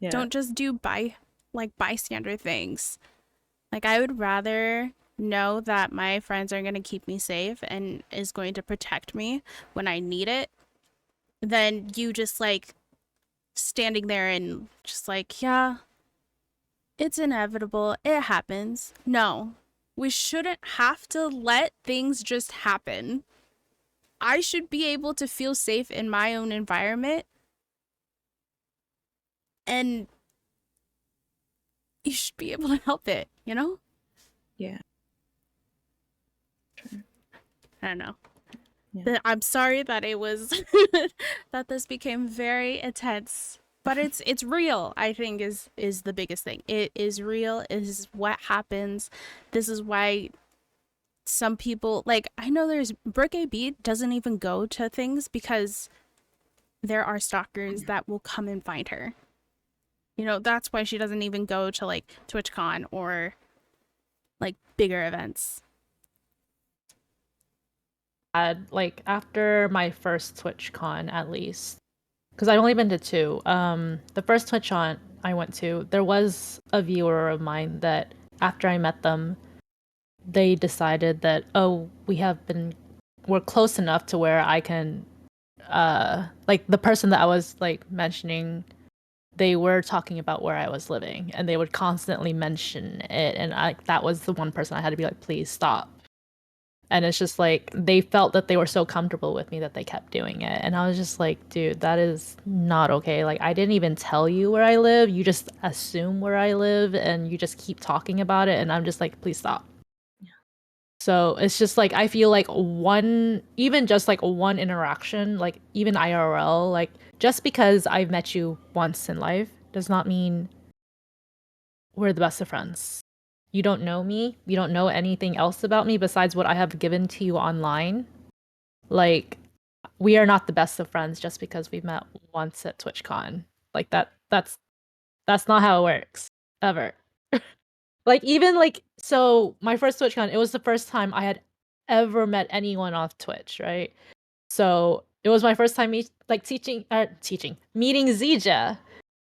Yeah. Don't just do bystander things. Like, I would rather know that my friends are going to keep me safe and is going to protect me when I need it than you just like standing there and just like, yeah, it's inevitable. It happens. No, we shouldn't have to let things just happen. I should be able to feel safe in my own environment. And you should be able to help it, you know? Yeah. I don't know. Yeah. I'm sorry that it was that this became very intense, but it's real. I think is the biggest thing. It is real. It is what happens. This is why some people, like, I know there's Brooke AB doesn't even go to things because there are stalkers that will come and find her. You know, that's why she doesn't even go to like TwitchCon or like bigger events. Like after my first TwitchCon, at least, because I've only been to 2. The first TwitchCon I went to, there was a viewer of mine that after I met them, they decided that, oh, we're close enough to where I can, like the person that I was like mentioning, they were talking about where I was living and they would constantly mention it. And that was the one person I had to be like, please stop. And it's just like, they felt that they were so comfortable with me that they kept doing it. And I was just like, dude, that is not okay. Like, I didn't even tell you where I live. You just assume where I live and you just keep talking about it. And I'm just like, please stop. So it's just like, I feel like even just like one interaction, like even IRL, like just because I've met you once in life does not mean we're the best of friends. You don't know me. You don't know anything else about me besides what I have given to you online. Like, we are not the best of friends just because we met once at TwitchCon. Like that's not how it works ever. Like, even like, so my first TwitchCon, it was the first time I had ever met anyone off Twitch, right? So it was my first time meeting ZJA,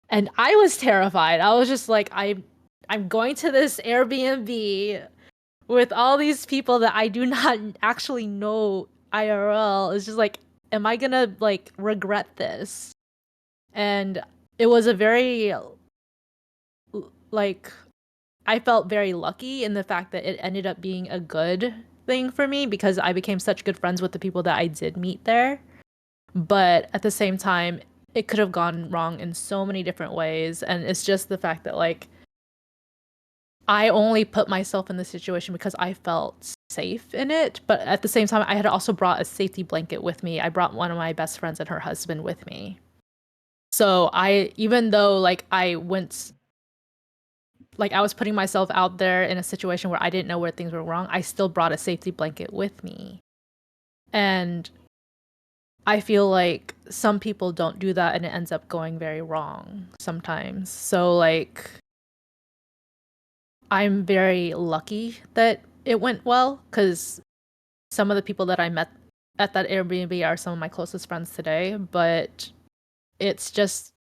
and I was terrified. I was just like, I'm going to this Airbnb with all these people that I do not actually know IRL. It's just like, am I gonna like regret this? And it was a very like, I felt very lucky in the fact that it ended up being a good thing for me because I became such good friends with the people that I did meet there. But at the same time, it could have gone wrong in so many different ways. And it's just the fact that like, I only put myself in the situation because I felt safe in it. But at the same time, I had also brought a safety blanket with me. I brought one of my best friends and her husband with me. So even though like I was putting myself out there in a situation where I didn't know where things were wrong, I still brought a safety blanket with me. And I feel like some people don't do that and it ends up going very wrong sometimes. So like, I'm very lucky that it went well because some of the people that I met at that Airbnb are some of my closest friends today, but it's just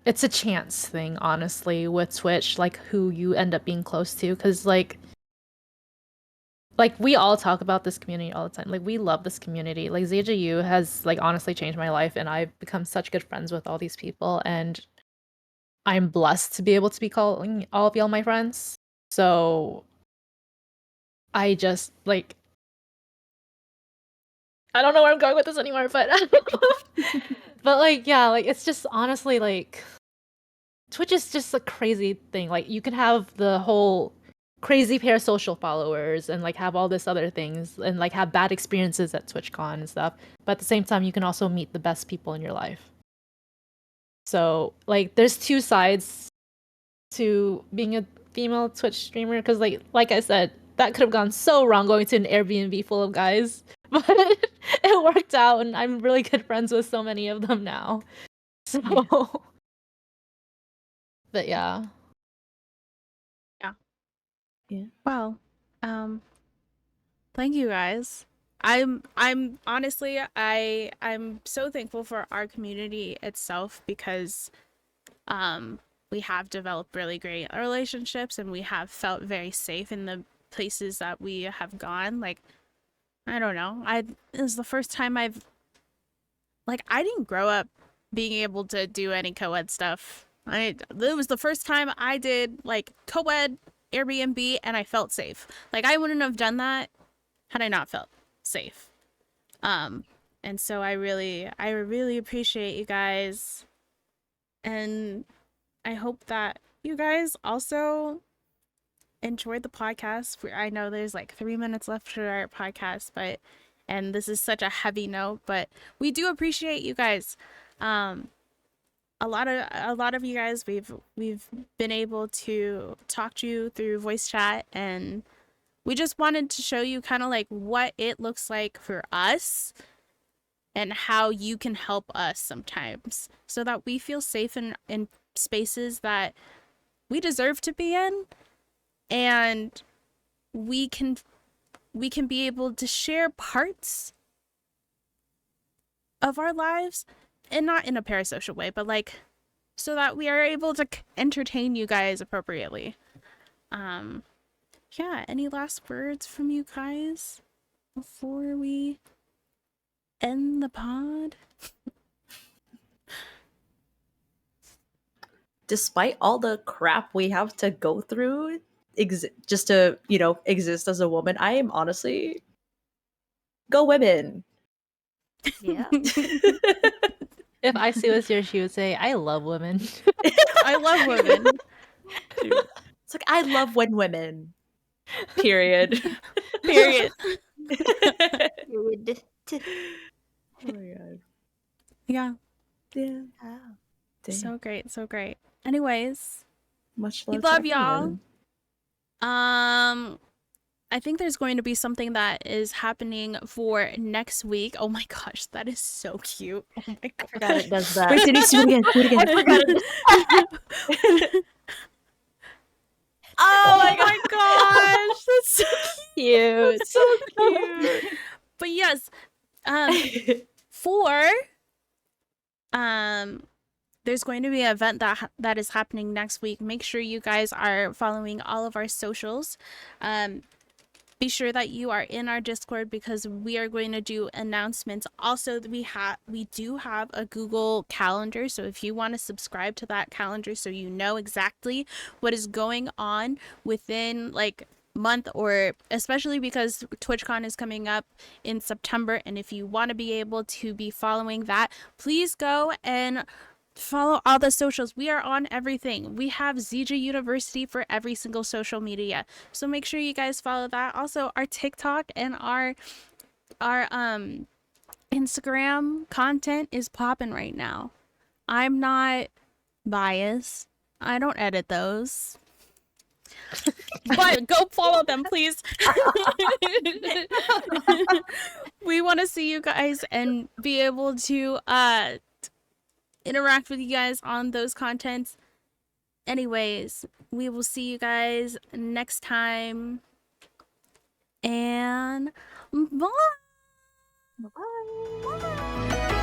it's a chance thing, honestly, with Twitch, like who you end up being close to, because like we all talk about this community all the time. Like, we love this community. Like, ZJU has like honestly changed my life, and I've become such good friends with all these people, and I'm blessed to be able to be calling all of y'all my friends. So I just like, I don't know where I'm going with this anymore, but but like, yeah, like it's just honestly like Twitch is just a crazy thing. Like, you can have the whole crazy parasocial followers and like have all this other things and like have bad experiences at TwitchCon and stuff. But at the same time, you can also meet the best people in your life. So like, there's two sides to being a female Twitch streamer, because like I said, that could have gone so wrong going to an Airbnb full of guys, but it worked out, and I'm really good friends with so many of them now. So, but yeah. Well, thank you guys. I'm honestly, I'm so thankful for our community itself because we have developed really great relationships and we have felt very safe in the places that we have gone. Like, I don't know. It was the first time I didn't grow up being able to do any co-ed stuff. It was the first time I did like co-ed Airbnb and I felt safe. Like, I wouldn't have done that had I not felt safe. And so I really appreciate you guys, and I hope that you guys also enjoyed the podcast. I know there's like 3 minutes left for our podcast, and this is such a heavy note, but we do appreciate you guys. A lot of you guys, we've been able to talk to you through voice chat, and we just wanted to show you kind of like what it looks like for us and how you can help us sometimes so that we feel safe in spaces that we deserve to be in, and we can be able to share parts of our lives, and not in a parasocial way, but like so that we are able to entertain you guys appropriately. yeah, any last words from you guys before we end the pod? Despite all the crap we have to go through just to, exist as a woman, I am honestly go women. Yeah. If Icy was here, she would say, "I love women." I love women. Dude. It's like I love when women. Period. Period. Period. Oh my god. Yeah. Yeah. Oh. Damn. So great. So great. Anyways, Much we love to love y'all. everyone. I think there's going to be something that is happening for next week. Oh my gosh, that is so cute. Oh my I god. forgot it does that. Wait, Denise, do it again. Do it again. I forgot it. Oh my gosh, that's so Cute. So cute. But yes, for there's going to be an event that is happening next week. Make sure you guys are following all of our socials. Be sure that you are in our Discord because we are going to do announcements. Also, we do have a Google Calendar, so if you want to subscribe to that calendar so you know exactly what is going on within like month, or especially because TwitchCon is coming up in September, and if you want to be able to be following that, please go and follow all the socials. We are on everything. We have ZJA University for every single social media, so make sure you guys follow that. Also, our TikTok and our Instagram content is popping right now. I'm not biased. I don't edit those. But go follow them, please. We want to see you guys and be able to interact with you guys on those contents. Anyways, we will see you guys next time. And bye. Bye.